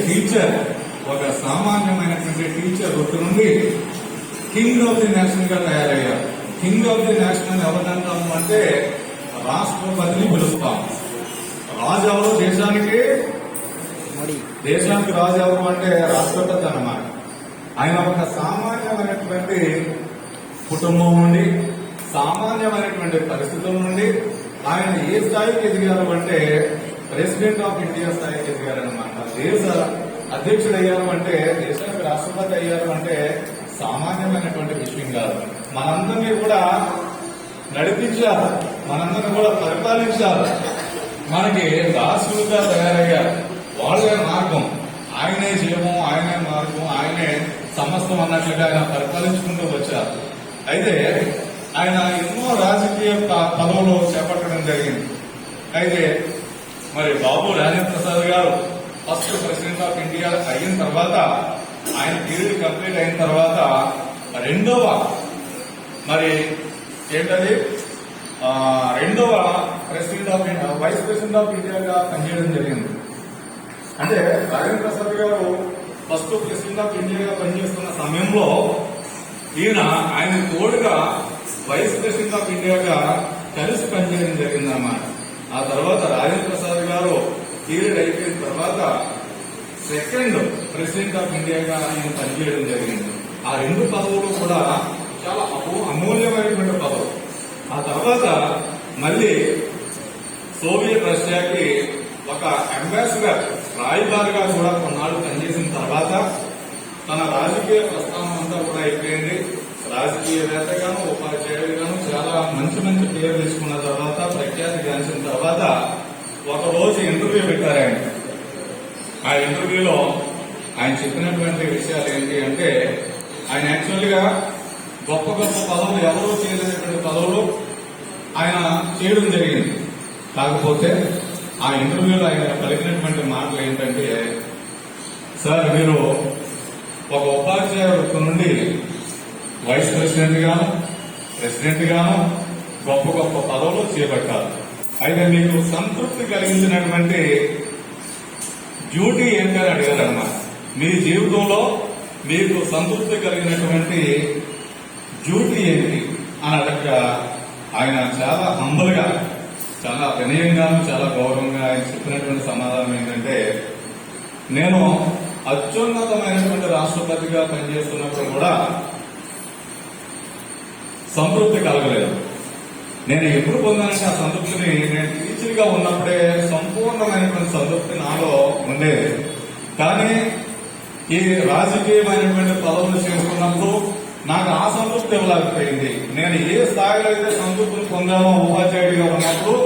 టీచర్, ఒక సామాన్యమైనటువంటి టీచర్ వృత్తి నుండి కింగ్ ఆఫ్ ది నేషన్ గా తయారయ్యారు. కింగ్ ఆఫ్ ది నేషన్ ఎవరంటాము అంటే రాష్ట్రపతిని పిలుస్తాం. రాజు ఎవరు దేశానికి? దేశానికి రాజు ఎవరు అంటే రాష్ట్రపతి అన్నమాట. ఆయన ఒక సామాన్యమైనటువంటి కుటుంబం నుండి, సామాన్యమైనటువంటి పరిస్థితుల నుండి ఆయన ఏ స్థాయికి ఎదిగారు అంటే ప్రెసిడెంట్ ఆఫ్ ఇండియా స్థాయికి ఎదిగారనమాట. దేశ అధ్యక్షుడు అయ్యారు అంటే, దేశానికి రాష్ట్రపతి అయ్యారు అంటే సామాన్యమైనటువంటి విషయం కాదు. మనందరినీ కూడా నడిపించారు, మనందరినీ కూడా పరిపాలించారు, మనకి దాసులుగా తయారయ్యారు. వాళ్ళే మార్గం, ఆయనే జీవం, ఆయనే మార్గం, ఆయనే సమస్తం అన్నట్లుగా ఆయన పరిపాలించుకుంటూ వచ్చారు. అయితే ఆయన ఎన్నో రాజకీయ పదవులు చేపట్టడం జరిగింది. అయితే మరి బాబు రాజేంద్ర ప్రసాద్ గారు ఫస్ట్ ప్రెసిడెంట్ ఆఫ్ ఇండియా అయిన తర్వాత, ఆయన పీరియడ్ కంప్లీట్ అయిన తర్వాత రెండవ president of India, vice president of ఇండియాగా పనిచేయడం జరిగింది. అంటే రాజేంద్ర ప్రసాద్ గారు ఫస్ట్ ప్రెసిడెంట్ ఆఫ్ ఇండియాగా పనిచేస్తున్న సమయంలో ఆయన తోడుగా వైస్ ప్రెసిడెంట్ ఆఫ్ ఇండియాగా కలిసి పనిచేయడం జరిగిందన్నమాట. ఆ తర్వాత రాజేంద్ర ప్రసాద్ గారు పీరియడ్ అయిపోయిన తర్వాత సెకండ్ ప్రెసిడెంట్ ఆఫ్ ఇండియాగా ఆయన పనిచేయడం జరిగింది. ఆ రెండు పదవులు కూడా చాలా అమూల్యమైనటువంటి పదవులు. ఆ తర్వాత మళ్ళీ సోవియట్ రష్యాకి ఒక అంబాసిడర్, రాయబారిగా కూడా కొన్నాళ్ళు పనిచేసిన తర్వాత తన రాజకీయ ప్రస్థానం అంతా కూడా అయిపోయింది. రాజకీయవేత్తగాను, ఉపాధ్యాయుడిగాను చాలా మంచి మంచి పేరు తెచ్చుకున్న తర్వాత, ప్రఖ్యాతి గాంచిన తర్వాత ఒక రోజు ఇంటర్వ్యూ పెట్టారు ఆయన. ఆ ఇంటర్వ్యూలో ఆయన చెప్పినటువంటి విషయాలు ఏంటి అంటే, ఆయన యాక్చువల్గా గొప్ప గొప్ప పదవులు ఎవరో చేయలేనటువంటి పదవులు ఆయన చేయడం జరిగింది. కాకపోతే ఆ ఇంటర్వ్యూలో ఆయన పలికినటువంటి మాటలు ఏంటంటే, సార్ మీరు ఒక ఉపాధ్యాయ వృత్తి నుండి వైస్ ప్రెసిడెంట్ గాను, ప్రెసిడెంట్ గాను గొప్ప గొప్ప పదవులు చేపట్టారు. అయితే మీకు సంతృప్తి కలిగించినటువంటి డ్యూటీ ఏంటని అడిగారన్నమాట. మీ జీవితంలో మీకు సంతృప్తి కలిగినటువంటి డ్యూటీ ఏంటి అని అడగగా ఆయన చాలా హంబల్ గా, చాలా వినయంగాను, చాలా గౌరవంగా ఆయన చెప్పినటువంటి సమాధానం ఏంటంటే, నేను అత్యున్నతమైనటువంటి రాష్ట్రపతిగా పనిచేస్తున్నప్పుడు కూడా సంతృప్తి కలగలేదు. నేను ఎప్పుడు పొందానంటే ఆ సంతృప్తిని నేను టీచర్ గా ఉన్నప్పుడే సంపూర్ణమైనటువంటి సంతృప్తి నాలో ఉండేది. కానీ ఈ రాజకీయమైనటువంటి పదవులు చేసుకున్నప్పుడు నాకు ఆ సంతృప్తి ఇవ్వలేకపోయింది. నేను ఏ స్థాయిలో అయితే సంతృప్తిని పొందానో ఉపాధ్యాయుడిగా ఉన్నప్పుడు,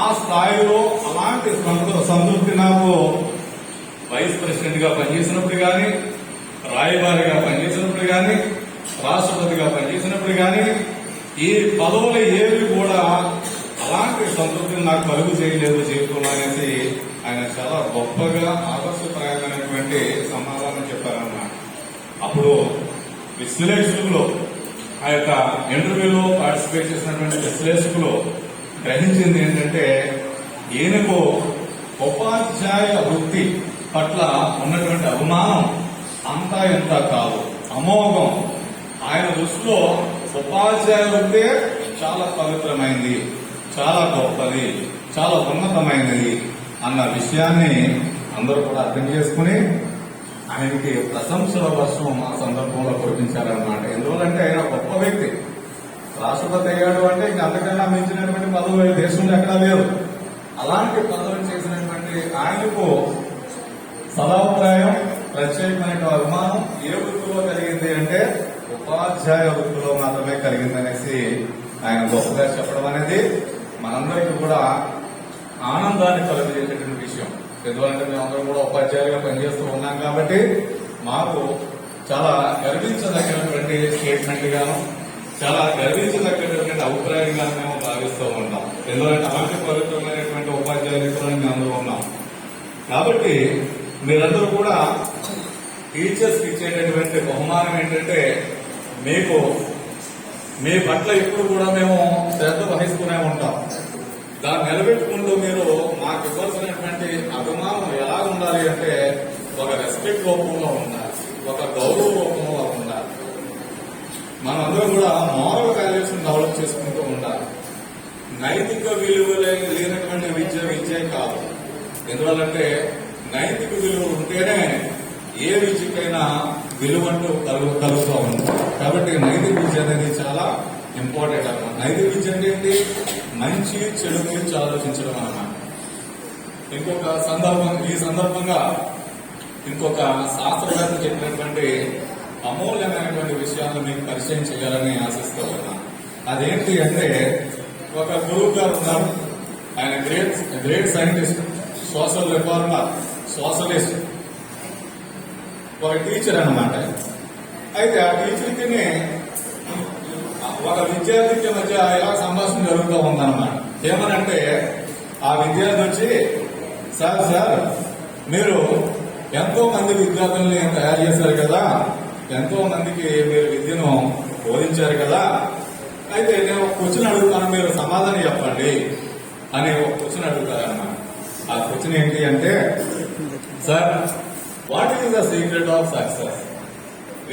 ఆ ఆ స్థాయిలో అలాంటి సంతృప్తి నాకు వైస్ ప్రెసిడెంట్ గా పనిచేసినప్పుడు కానీ, రాయబారిగా పనిచేసినప్పుడు కానీ, రాష్ట్రపతిగా పనిచేసినప్పుడు కానీ, ఈ పదవులు ఏవి కూడా అలాంటి సంతృప్తిని నాకు కలుగు చేయలేదు జీవితంలో అనేసి ఆయన చాలా గొప్పగా ఆదర్శప్రాయమైనటువంటి సమాధానం చెప్పారన్నమాట. అప్పుడు విశ్లేషకులు ఆ యొక్క ఇంటర్వ్యూలో పార్టిసిపేట్ చేసినటువంటి విశ్లేషకులు గ్రహించింది ఏంటంటే ఈయనకు ఉపాధ్యాయ వృత్తి పట్ల ఉన్నటువంటి అభిమానం అంతా ఇంత కాదు, అమోఘం. ఆయన దృష్టిలో ఉపాధ్యాయ వృత్తి చాలా పవిత్రమైంది, చాలా గొప్పది, చాలా ఉన్నతమైనది అన్న విషయాన్ని అందరూ కూడా అర్థం చేసుకుని ఆయనకి ప్రశంసల వర్షం ఆ సందర్భంలో కురిపించారన్నమాట. ఎందువల్లంటే ఆయన గొప్ప వ్యక్తి. రాష్ట్రపతి అయ్యాడు అంటే ఇంకా అంతకన్నా మించినటువంటి పదవి దేశంలో ఎక్కడా లేదు. అలాంటి పదవిని చేసినటువంటి ఆయనకు సదాభిప్రాయం, ప్రత్యేకమైన అభిమానం ఏ వృత్తిలో కలిగింది అంటే ఉపాధ్యాయ వృత్తిలో మాత్రమే కలిగిందనేసి ఆయన గొప్పగా చెప్పడం అనేది మనందరికీ కూడా ఆనందాన్ని కలుగజేసేటువంటి విషయం. ఎందుకంటే మేమందరం కూడా ఉపాధ్యాయులుగా పనిచేస్తూ ఉన్నాం కాబట్టి మాకు చాలా గర్వించదగినటువంటి స్టేట్మెంట్ గాను, చాలా గర్వించదగినటువంటి అభిప్రాయంగా మేము భావిస్తూ ఉంటాం. ఎందుకంటే అలాంటి పవిత్రమైనటువంటి ఉపాధ్యాయులు మేము అందరూ ఉన్నాం. కాబట్టి మీరందరూ కూడా టీచర్స్ ఇచ్చేటటువంటి బహుమానం ఏంటంటే మీకు మీ పట్ల ఎప్పుడు కూడా మేము శ్రద్ధ వహిస్తూనే ఉంటాం. దాన్ని నిలబెట్టుకుంటూ మీరు మాకు ఇవ్వాల్సినటువంటి అభిమానం ఎలా ఉండాలి అంటే ఒక రెస్పెక్ట్ రూపంలో ఉండాలి, ఒక గౌరవ రూపంలో ఉండాలి. మనందరం కూడా మోరల్ వాల్యూస్ డెవలప్ చేసుకుంటూ ఉండాలి. నైతిక విలువలు లేనటువంటి విద్య కాదు. ఎందువల్లంటే నైతిక విలువలు ఉంటేనే ఏ విద్యకైనా విలువంటూ కలుగుతూ ఉంది. కాబట్టి నైతిక విద్య అనేది చాలా ఇంపార్టెంట్ అన్నమాట. నైతిక విద్య అంటే ఏంటి? మంచి చెడు గురించి ఆలోచించడం అన్నమాట. ఈ సందర్భంగా ఇంకొక శాస్త్రవేత్త చెప్పినటువంటి అమూల్యమైనటువంటి విషయాలను మీకు పరిచయం చేయాలని ఆశిస్తూ ఉన్నాను. అదేంటి అంటే ఒక గురువు గారు ఉన్నారు. ఆయన great scientist, social reformer, socialist, ఒక టీచర్ అన్నమాట. అయితే ఆ టీచర్కి ఒక విద్యార్థికి మధ్య ఇలా సంభాషణ జరుగుతూ ఉందన్నమాట. ఏమనంటే ఆ విద్యార్థి వచ్చి, సార్ మీరు ఎంతో మంది విద్యార్థుల్ని తయారు చేశారు కదా, ఎంతో మందికి మీరు విద్యను బోధించారు కదా, అయితే నేను ఒక క్వశ్చన్ అడుగుతాను, మీరు సమాధానం చెప్పండి అని ఒక క్వశ్చన్ అడుగుతారన్నమాట. ఆ క్వశ్చన్ ఏంటి అంటే, sir what is the secret of success?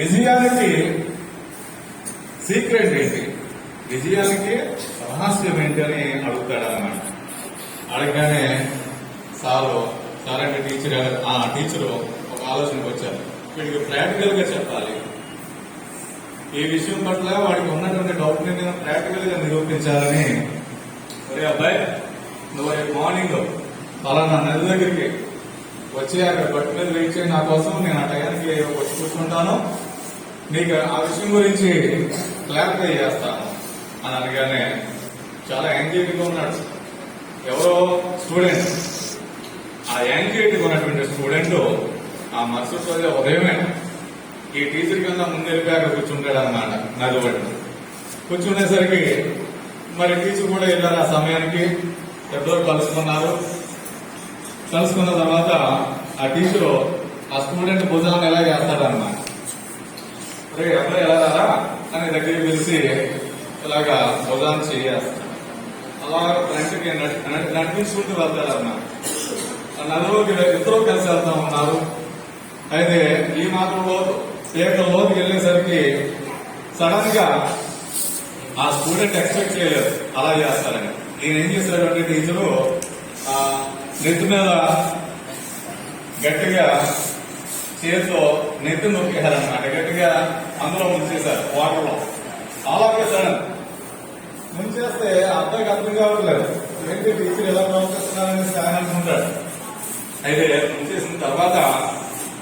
విజయానికి సీక్రెట్ ఏంటి, విజయానికి రహస్యం ఏంటి అని అడుగుతాడన్నమాట. అడగగానే సార్ అంటే టీచరు ఒక ఆలోచనకు వచ్చారు. వీడికి ప్రాక్టికల్ గా చెప్పాలి, ఈ విషయం పట్ల వాడికి ఉన్నటువంటి డౌట్ ని నేను ప్రాక్టికల్ గా నిరూపించాలని, ఒరే అబ్బాయి నువ్వు రేపు మార్నింగ్ పలానా నది దగ్గరికి వచ్చి అక్కడ బట్టు మీద వెయిట్ చేయి, నా కోసం నేను ఆ టయానికి వచ్చి కూర్చుంటాను, నీకు ఆ విషయం గురించి క్లారిఫై చేస్తాను అని అనగానే చాలా యాంగ్జైటీగా ఉన్నాడు. ఎవరో స్టూడెంట్, ఆ యాంగ్జైటీగా ఉన్నటువంటి స్టూడెంట్ ఆ మరుసటి రోజు ఉదయమే ఈ టీచర్ కన్నా ముందెళ్ళిపోయి అక్కడ కూర్చుంటాడు అన్నమాట. నది ఒడ్డున కూర్చునేసరికి మరి టీచర్ కూడా వెళ్ళారు. ఆ సమయానికి ఎప్పుడో కలుసుకున్నారు. కలుసుకున్న తర్వాత ఆ టీచరు ఆ స్టూడెంట్ భుజాన్ని ఎలా చేస్తాడన్నమాట. రే అబ్బాయి ఎలా రారా అని దగ్గరికి పిలిచి ఇలాగా భుజాన్ని చేయేస్తాడు. అలా ఫ్రంట్కి నడిపించుకుంటూ వెళ్తాడన్నమాట. నదిలోకి ఇద్దరు కలిసి వెళ్తా ఉన్నారు. అయితే ఈ మాత్రంలో లోకి వెళ్ళేసరికి సడన్ గా ఆ స్టూడెంట్ ఎక్స్పెక్ట్ చేయలేదు అలా చేస్తారని. ఈయన ఏం చేశాడంటే టీచరు నెత్తి మీద గట్టిగా చేతితో నెత్తి నొక్కేశారనమాట. గట్టిగా అందులో ముంచేశారు, వాటర్లో. అలాగే సడన్ ముంచేస్తే అబ్బాయికి అర్థం కావట్లేదు, ఏంటి టీచర్ ఎలా ప్రవర్తిస్తున్నారని ఆయన అనుకుంటాడు. అయితే ముంచేసిన తర్వాత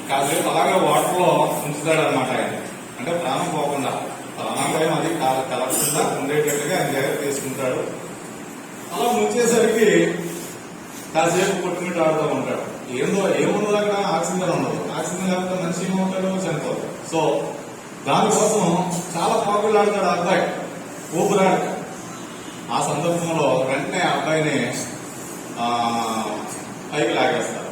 కాసేపు అలాగే వాటర్లో ఉంచుతాడు అనమాట. ఆయన అంటే ప్రాణం పోకుండా, ప్రాణాపాయం అది కలగకుండా ఉండేటట్టుగా ఆయన జాగ్రత్త తీసుకుంటాడు. అలా ముంచేసరికి కాసేపు కొట్టుమిట్టు ఆడుతూ ఉంటాడు. ఏముండదు అక్కడ, ఆక్సిజన్ ఉండదు. ఆక్సిజన్ లేకపోతే మనిషి ఏమవుతాడు, చనిపోతాడు. సో దానికోసం చాలా పాపులర్ ఆడతాడు ఆ అబ్బాయి, ఊపిరాడు. ఆ సందర్భంలో వెంటనే ఆ అబ్బాయిని పైకి లాగేస్తారు.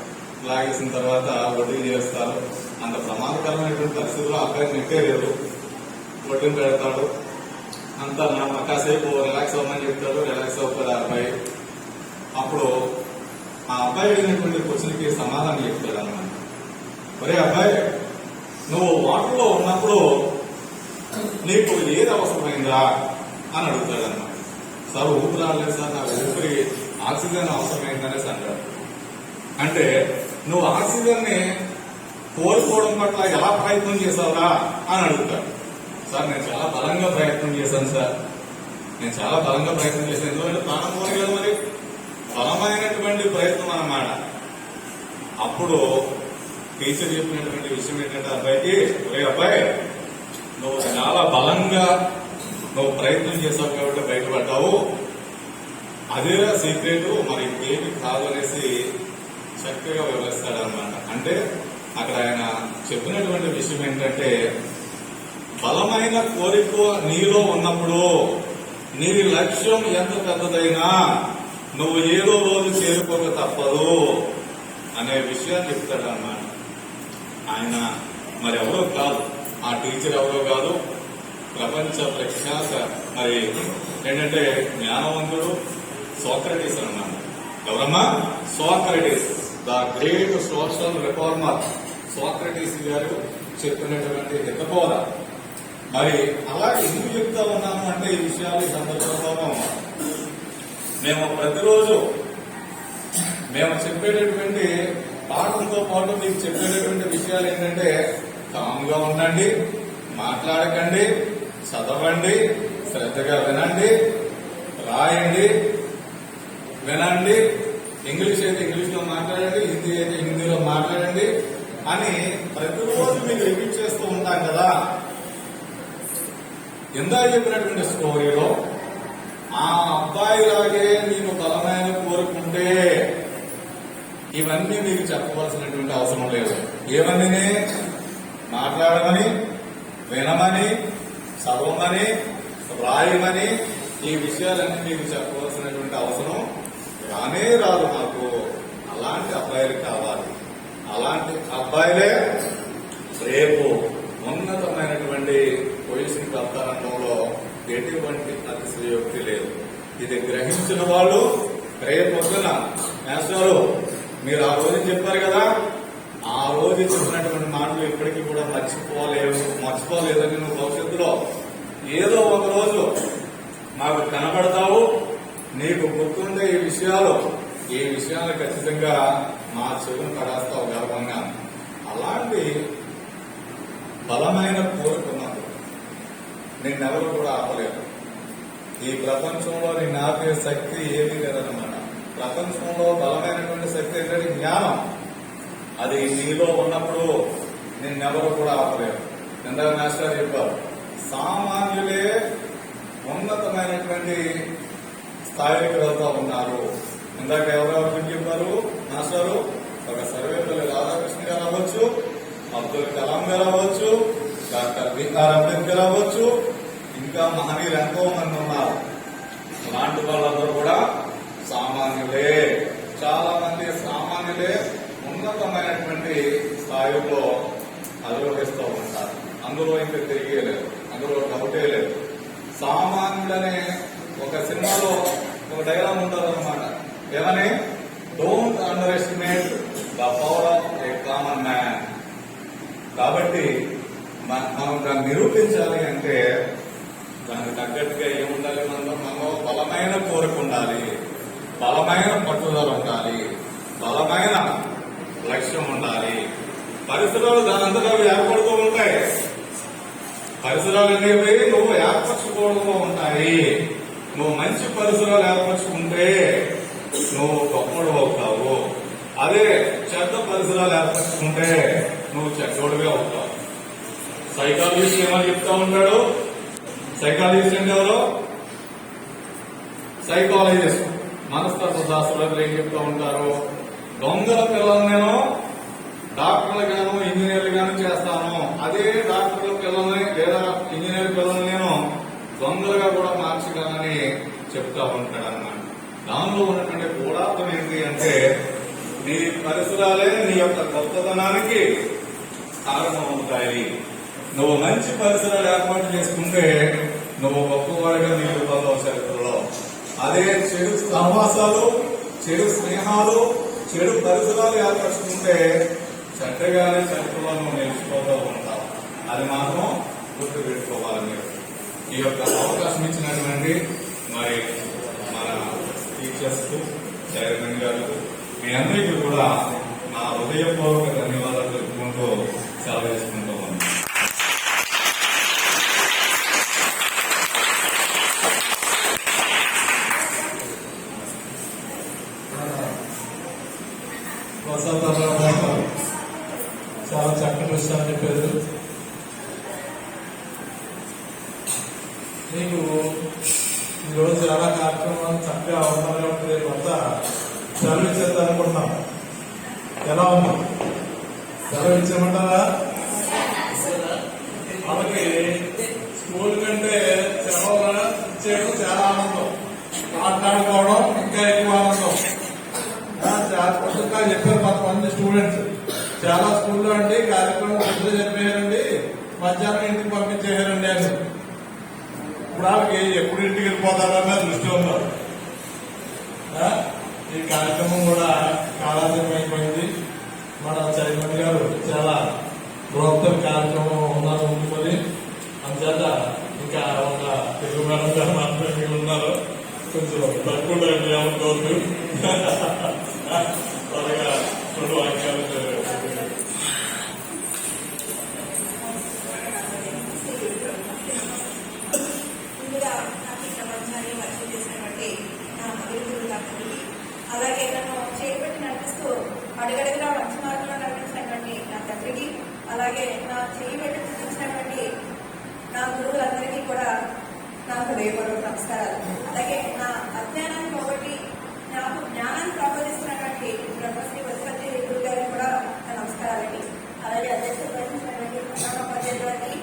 లాగేసిన తర్వాత వడ్డీ చేస్తారు. అంత ప్రమాదకరమైనటువంటి పరిస్థితుల్లో అబ్బాయిని నెట్టేయలేదు. వడ్డీని పెడతాడు. అంతా కాసేపు రిలాక్స్ అవ్వమని చెప్తాడు. రిలాక్స్ అవుతాడు ఆ అబ్బాయి. అప్పుడు ఆ అబ్బాయి అడిగినటువంటి క్వశ్చన్కి సమాధానం చెప్తాడు అన్నమాట. ఒరే అబ్బాయి, నువ్వు వాటర్లో ఉన్నప్పుడు నీకు ఏది అవసరమైందా అని అడుగుతాడు అన్నమాట. సార్ ఊపిరి రాలేదు సార్, నాకు ఊపిరి ఆక్సిజన్ అవసరమైందనేసి అంటాడు. అంటే నువ్వు ఆక్సిజన్ ని కోల్పోవడం పట్ల ఎలా ప్రయత్నం చేసావురా అని అడుగుతాడు. సార్ నేను చాలా బలంగా ప్రయత్నం చేశాను సార్, నేను చాలా బలంగా ప్రయత్నం చేశాను. ఎందుకంటే ప్రాణం పోయి కదా, మరి బలమైనటువంటి ప్రయత్నం అన్నమాట. అప్పుడు టీచర్ చెప్పినటువంటి విషయం ఏంటంటే అబ్బాయికి, ఒరే అబ్బాయి నువ్వు చాలా బలంగా నువ్వు ప్రయత్నం చేసావు కాబట్టి బయటపడ్డావు, అదే సీక్రెట్, మరి ఏమి కాదు అనేసి చక్కగా వివరిస్తాడు అనమాట. అంటే అక్కడ ఆయన చెప్పినటువంటి విషయం ఏంటంటే బలమైన కోరిక నీలో ఉన్నప్పుడు నీ లక్ష్యం ఎంత పెద్దదైనా నువ్వు ఏదో రోజు చేరుకోక తప్పదు అనే విషయాన్ని చెప్తాడు అన్నమాట. ఆయన మరి ఎవరో కాదు, ఆ టీచర్ ఎవరో కాదు, ప్రపంచ ప్రఖ్యాత మరి ఏంటంటే జ్ఞానవంతుడు సోక్రటీస్ అన్నమాట. ఎవరమ్మా? Socrates, the great social reformer. Socrates గారు చెప్పినటువంటి హితబోధ. మరి అలా ఎందుకు చెప్తా ఉన్నాము అంటే ఈ విషయాలు ఈ సందర్భంలో మేము ప్రతిరోజు మేము చెప్పేటటువంటి పాఠంతో పాటు మీకు చెప్పేటటువంటి విషయాలు ఏంటంటే కామ్గా ఉండండి, మాట్లాడకండి, చదవండి, శ్రద్ధగా వినండి, రాయండి, వినండి, ఇంగ్లీష్ అయితే ఇంగ్లీష్లో మాట్లాడండి, హిందీ అయితే హిందీలో మాట్లాడండి అని ప్రతిరోజు మీకు రిపీట్ చేస్తూ ఉంటాం కదా. ఇందాక చెప్పినటువంటి స్టోరీలో ఆ అబ్బాయిలాగే నీకు బలమైన కోరుకుంటే ఇవన్నీ మీకు చెప్పవలసినటువంటి అవసరం లేదు. ఏమని? మాట్లాడమని, వినమని, చదవమని, రాయమని, ఈ విషయాలన్నీ మీకు చెప్పవలసినటువంటి అవసరం రానే రాదు నాకు. అలాంటి అబ్బాయిలు కావాలి. అలాంటి అబ్బాయిలే రేపు ఉన్నతమైనటువంటి పొజిషన్ వెళ్తారనడంలో ఎటువంటి అతిశయోక్తి లేదు. ఇది గ్రహించిన వాళ్ళు రేపు పొద్దున మేస్టారు మీరు ఆ రోజు చెప్పారు కదా, ఆ రోజు చెప్పినటువంటి మాటలు ఇప్పటికీ కూడా మర్చిపోలేదని నువ్వు భవిష్యత్తులో ఏదో ఒక రోజు మాకు కనబడతావు, నీకు గుర్తుండే ఈ విషయాలు ఖచ్చితంగా మా చెవును పడేస్తావు గర్వంగా. అలాంటి బలమైన కోరుకున్నప్పుడు నిన్నెవరు కూడా ఆపలేరు. ఈ ప్రపంచంలో నిన్ను ఆపే శక్తి ఏమీ లేదన్నమాట. ప్రపంచంలో బలమైనటువంటి శక్తి ఏంటంటే జ్ఞానం. అది నీలో ఉన్నప్పుడు నిన్నెవరు కూడా ఆపలేరు. ఇందాక మాస్టర్ చెప్పారు, సామాన్యులే ఉన్నతమైనటువంటి స్థాయికి వెళ్తా ఉన్నారు. ఇందాక ఎవరెవరు చెప్పారు మాస్టారు? ఒక సర్వేపల్లి రాధాకృష్ణ గారు అవ్వచ్చు, అబ్దుల్ కలాం గారు అవ్వచ్చు, డాక్టర్ బిఆర్ అంబేద్కర్ అవ్వచ్చు, ఇంకా మహనీయులు ఎంతో మంది ఉన్నారు. అలాంటి వాళ్ళందరూ కూడా సామాన్యులే. చాలా మంది సామాన్యులే ఉన్నతమైనటువంటి స్థాయిలో అధిరోహిస్తూ ఉంటారు. అందులో ఇంకా తిరిగేలేదు, అందులో డౌటే లేదు. సామాన్యుడనే ఒక సినిమాలో ఒక డైలాగ్ ఉంటుంది అనమాట. ఏమని? Don't under estimate the power of a common man. కాబట్టి మనం దాన్ని నిరూపించాలి అంటే దానికి తగ్గట్టుగా ఏముండాలి? మనలో బలమైన కోరిక ఉండాలి, బలమైన పట్టుదల ఉండాలి, బలమైన లక్ష్యం ఉండాలి. పరిసరాలు దానంతటా ఏర్పడుతూ ఉంటాయి. పరిసరాలు అనేవి నువ్వు ఏర్పరచుకోవడంలో ఉంటాయి. నువ్వు మంచి పరిసరాలు ఏర్పరచుకుంటే నువ్వు గొప్పడు అవుతావు. అదే చెడ్డ పరిసరాలు ఏర్పరచుకుంటే నువ్వు చెడ్డోడుగా అవుతావు. సైకాలజిస్ట్ ఏమని చెప్తా ఉంటాడు? సైకాలజిస్ట్ అంటే ఎవరు? సైకాలజిస్ట్. మనస్తత్వ శాస్త్రవేత్తలు ఏం చెప్తూ ఉంటారు, దొంగల పిల్లలు నేను డాక్టర్లు గాను ఇంజనీర్లు గాను చేస్తాను, అదే డాక్టర్ల పిల్లల్ని లేదా ఇంజనీర్ పిల్లల్ని నేను దొంగలుగా కూడా మార్చగలనని చెప్తా ఉంటాడు అన్నమాట. దానిలో ఉన్నటువంటి గూఢార్థం ఏంటి అంటే, నీ పరిసరాలే నీ యొక్క గొప్పతనానికి కారణం అవుతాయి. నువ్వు మంచి పరిసరాలు ఏర్పాటు చేసుకుంటే నువ్వు గొప్పవాడిగా నిలుపుతావు చరిత్రలో. అదే చెడు సహవాసాలు, చెడు స్నేహాలు, చెడు పరిసరాలు ఏర్పరచుకుంటే చెడ్డగానే చరిత్రలో నువ్వు నిలిచిపోతూ ఉంటావు. అది మాత్రం గుర్తు పెట్టుకోవాలి మీరు. ఈ యొక్క అవకాశం ఇచ్చినటువంటి మరి మన టీచర్స్ కు, చైర్మన్ గారు, మీ అందరికీ కూడా నా హృదయపూర్వక ధన్యవాదాలు తెలుపుకుంటూ సెలవు చేసుకుంటూ ఉన్నాను. చాలా చక్కటి విషయాలు చెప్పారు. మీకు ఈరోజు చాలా కార్యక్రమాలు చక్కగా అవుతాయి కాబట్టి రేపు అంతా సెలవు ఇచ్చేద్దాం అనుకుంటున్నాం. ఎలా ఉంది? సెలవు ఇచ్చేయమంటారా? వాళ్ళకి స్కూల్ కంటే సెలవు ఇచ్చేయడం చాలా ఆనందం, మాట్లాడుకోవడం ఇంకా ఎక్కువ ఆనందం. పుస్తకాలు చెప్పారు కొంతమంది స్టూడెంట్స్, చాలా స్కూల్లో అండి కార్యక్రమం పొద్దున చెప్పేయారండి, మధ్యాహ్నం ఇంటికి పంపించేయారండి అని. ఇప్పుడు వాళ్ళకి ఎప్పుడు ఇంటికి వెళ్ళిపోతారన్న దృష్టి ఉన్నారు. ఈ కార్యక్రమం కూడా కాలాతీతం అయిపోయింది. మన చైర్మన్ గారు చాలా బృహత్తర కార్యక్రమం ఉన్నారు ఉంటుంది. అందుచేత ఇంకా ఒక తెలుగు మేడం గారు మాత్రమే ఉన్నారు. కొంచెం తక్కువ ఏమనుకోవద్దు, త్వరగా రెండు వాక్యాలు అలాగే నన్ను చేపట్టి నడిపిస్తూ అడుగడుగునా మంచి మార్గంలో నడిపించినటువంటి నా తండ్రికి, అలాగే నా చేయబెట్టి చూపించినటువంటి నా గురువులందరికీ కూడా నా హృదయపూర్వక నమస్కారాలు. అలాగే నా అజ్ఞానాన్ని పోగొట్టి నాకు జ్ఞానాన్ని ప్రబోధిస్తున్నటువంటి ప్రొఫెసర్ వసతి గురువు గారికి కూడా నా నమస్కారాలండి. అలాగే అధ్యక్షత వహించినటువంటి ప్రధానోపాధ్యాయుల గారికి,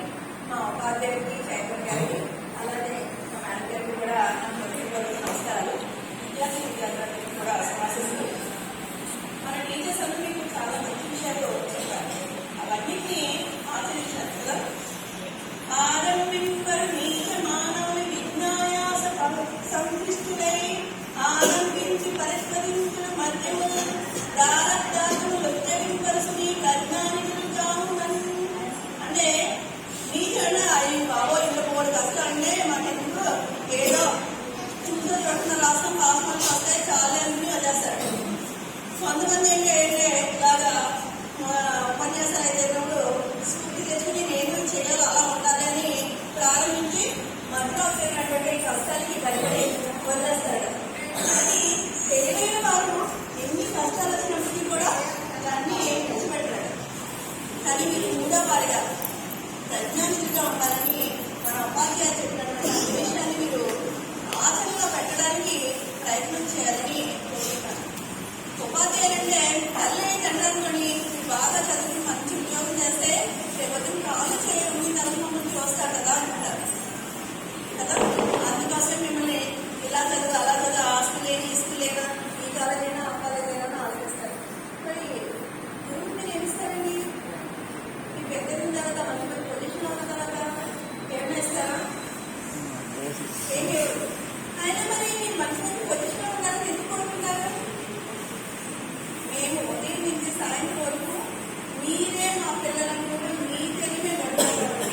మా ఉపాధ్యాయుడికి, చైర్మన్ గారికి, అలాగే మా మేడం గారికి కూడా నా హృదయపూర్వక నమస్కారాలు. విద్యార్థులందరికీ కూడా ఆశిస్తూ మన టీచర్స్ అందరూ మీకు చాలా మంచి విషయాలు చెప్పారు. అవన్నిటినీ ఆచరించారు కదా. ఆరంభింపరు నీచ మానవుని విజ్ఞాయాస సంక్లిష్టుడై ఆరంభించి పరిష్కరించిన మధ్యములు ప్రారంధాలను ఉచ్చరింపరుసుని కర్ణానికులు కావు. అంటే నీచంటే అవి బాబో ఇంట్లో 3 కష్టాలంటే మనకు ఏదో చుట్టూ చొట్టున రాష్ట్రం పాస్మాలు వస్తాయి చాలా అని వదిలేస్తాడు. కొంతమంది ఏంటంటే ఇలాగా ఉపన్యాసాలు అయితే స్ఫూర్తి తెచ్చుకుని నేను చేయాలి అలా ఉండాలి అని ప్రారంభించి మధ్యలో వచ్చేటటువంటి కష్టాలకి భయపడి వదిలేస్తాడు. కానీ తెలివైన వారు ఎన్ని కష్టాలు వచ్చినప్పటికీ కూడా దాన్ని తెచ్చిపెట్టాడు. కానీ మీరు మూడో వారిగా ప్రజ్ఞాశీలిగా ఉండాలని మన ఉపాధ్యాయులు చెప్పినటువంటి విషయాన్ని మీరు ఆచరణలో పెట్టడానికి ప్రయత్నం చేయాలని కోరుకుంటాను. ఉపాధ్యాయులంటే తల్లి తండ్రి బాగా చదువుకుని మంచి ఉద్యోగం చేస్తే రేపు కాలు చేయడం మీ తల్లి ముందు వస్తాడు కదా అంటారు కదా. అందుకోసం మిమ్మల్ని ఇలా చదువు అలా చదువు, ఆస్తి లేని ఇస్తు లేదా ఈ కాలేజైనా ఆ కాలేజైనా ఆలోచిస్తారు. మరి గురువు మీరు ఏమిస్తారండి? మీ పెద్దదిన తర్వాత మంచి మంచి పొజిషన్ ఉన్న తర్వాత ఏమైనా ఇస్తారా? ఏం లేదు. అయినా మరి మీరు మంచి మంచి పొజిషన్ ఉండాలని ఎందుకు కోరుకుంటారు? మేము ఉదయం నుంచి సాయంత్రం వరకు మీరే మా పిల్లలనుకుంటూ మీ తెలివే గడుపుతామండి.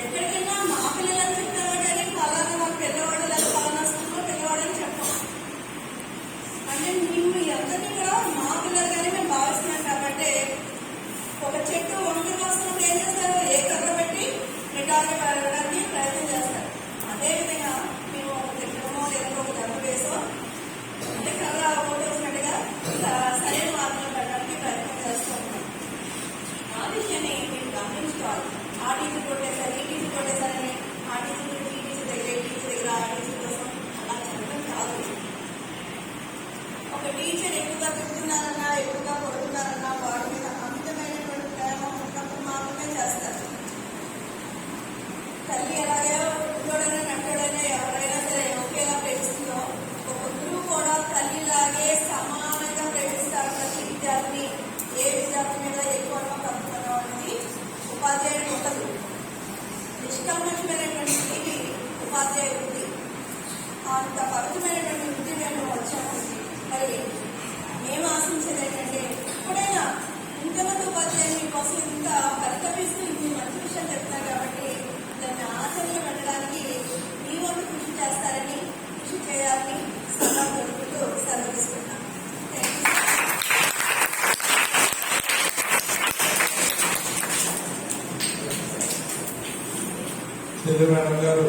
ఎక్కడికైనా మా పిల్లలని చెప్తామా కానీ పలానా మా పిల్లవాడు లేదా పలానా స్కూల్లో పిల్లవాడని చెప్పాం. అంటే మేము అందరినీ కూడా మా పిల్లలుగానే మేము భావిస్తున్నాం. కాబట్టి ఒక చెట్టు వంగి వస్తున్నప్పుడు ఏం చేస్తారు? ఏ కర్ర పెట్టి నిటారుగా పెరగడానికి ప్రయత్నం చేస్తారు. అదేవిధంగా మేము ఒక చెట్టుమో లేదా ఉపాధ్యాయ వృత్తి. అంత పవిత్రమైనటువంటి వృత్తి మేము వచ్చాము. మరి మేము ఆశించేది ఏంటంటే ఎప్పుడైనా ఇంతమంది ఉపాధ్యాయులు మీకోసం ఇంత పరితపిస్తూ ఇది మంచి విషయం చెప్తున్నారు కాబట్టి దాన్ని ఆచరణలో పెట్టడానికి మీ వంతు కృషి చేస్తారని, కృషి చేయాలని సలహా కోరుకుంటూ సెలవిస్తున్నాను. తెలుగు మేడం గారు,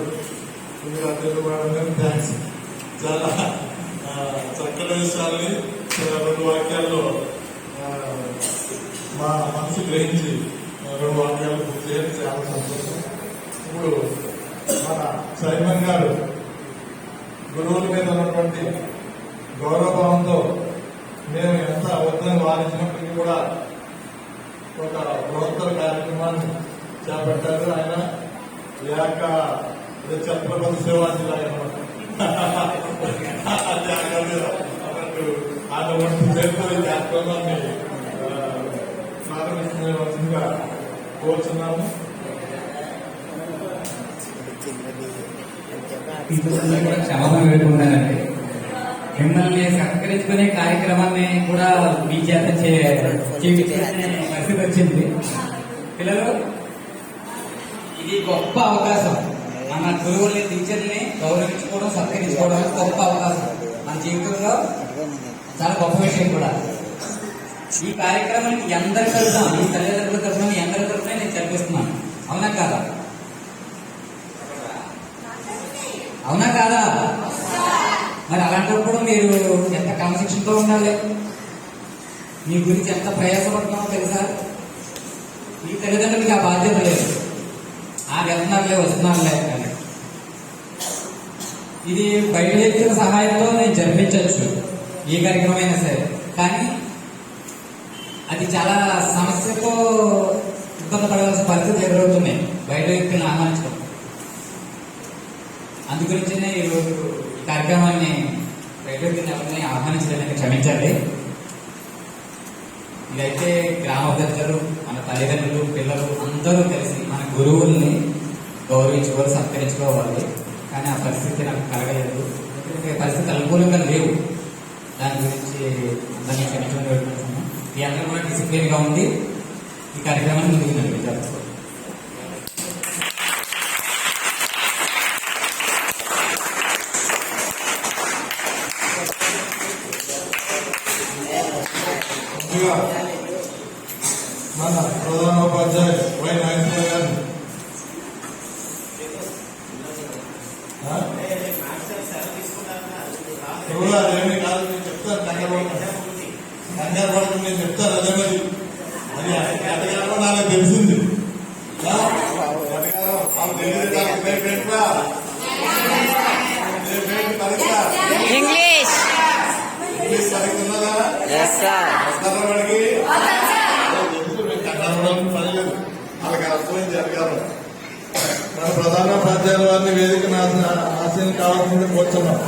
తెలుగు మేడం గారు థ్యాంక్స్. చాలా చక్కటి విషయాల్ని రెండు వాక్యాల్లో మా మనసు గ్రహించి రెండు వాక్యాలు పూర్తి చేయడం చాలా సంతోషం. ఇప్పుడు మన సైమన్ గారు గురువుల మీద ఉన్నటువంటి గౌరవభావంతో మేము ఎంత అబద్ధం వారించినప్పటికీ కూడా ఒక బృహత్తర కార్యక్రమాన్ని చేపట్టారు. ఆయన లేక ఛత్రపతి శివాజీ లాగా ఆయన వంటి చేతుల కార్యక్రమాన్ని ప్రారంభించవలసిందిగా కోరుచున్నాము. క్షమాపణ వేడుకుంటానండి. మిమ్మల్ని సత్కరించుకునే కార్యక్రమాన్ని కూడా మీ చేత చేయించుకునే పరిస్థితి వచ్చింది. పిల్లలు, ఇది గొప్ప అవకాశం. మన గురువుల్ని, టీచర్ని గౌరవించుకోవడం, సత్కరించుకోవడం గొప్ప అవకాశం. మన జీవితంలో చాలా గొప్ప విషయం కూడా. ఈ కార్యక్రమానికి అందరి తరఫున, ఈ తల్లిదండ్రుల తరఫున, మీ అందరి తరఫున నేను చదివిస్తున్నాను. అవునా కాదా? అవునా కాదా? మరి అలాంటప్పుడు మీరు ఎంత క్రమశిక్షణతో ఉండాలి, మీ గురించి ఎంత ప్రయాసపడుతున్నామో తెలుసా? మీ తల్లిదండ్రులకి ఆ బాధ్యత లేదు. వెళ్తున్నారులే, వస్తున్నారులే అని. ఇది బయట వ్యక్తుల సహాయంతో నేను జరిపించవచ్చు ఏ కార్యక్రమం అయినా సరే, కానీ అది చాలా సమస్యతో ఇబ్బంది పడవలసిన పరిస్థితులు ఎదురవుతున్నాయి బయట వ్యక్తులను ఆహ్వానించడం. అందుగురించినే ఈరోజు ఈ కార్యక్రమాన్ని బయట వ్యక్తులను ఎవరిని ఆహ్వానించడానికి క్షమించండి. ఇదైతే గ్రామ పెద్దలు, మన తల్లిదండ్రులు, పిల్లలు అందరూ కలిసి మన గురువుల్ని గౌరవించుకోవాలి, సత్కరించుకోవాలి. కానీ ఆ పరిస్థితి నాకు కలగలేదు, ఎందుకంటే పరిస్థితి అనుకూలంగా లేవు. దాని గురించి అందరినీ క్షమించడం పెడుతున్నాను. మీ అందరూ కూడా డిసిప్లిన్ గా ఉంది ఈ కార్యక్రమాన్ని ముందుకు నడిపించారు. మన ప్రధానోపాధ్యాయ వై నాగేశ్వర గారు అదేమీ కాదు, నేను చెప్తాను. కంగారు పడకుండా నేను చెప్తాను. అదే మరి అది ఎటగారో నాకు తెలిసింది. ఇంగ్లీష్ ఇంగ్లీష్ పరీక్ష ఉన్నదా? వస్తారా వాడికి? కంగారు పని లేదు, వాళ్ళకి అర్థమైంది అధికారం. మన ప్రధానోపాధ్యాయుల వారిని వేదిక ఆశయం కావాల్సింది కోరుతున్నాం.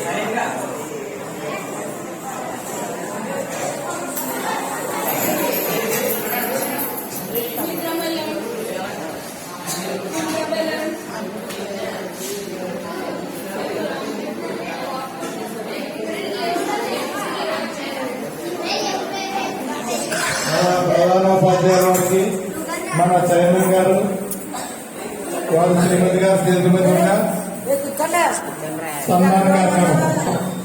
సరిగ్గా ప్రధానోపాధ్యాయుల వారికి మన చైర్మన్ గారు, వారు శ్రీమతి గారు చేతుల మీద సన్మాన కార్యక్రమం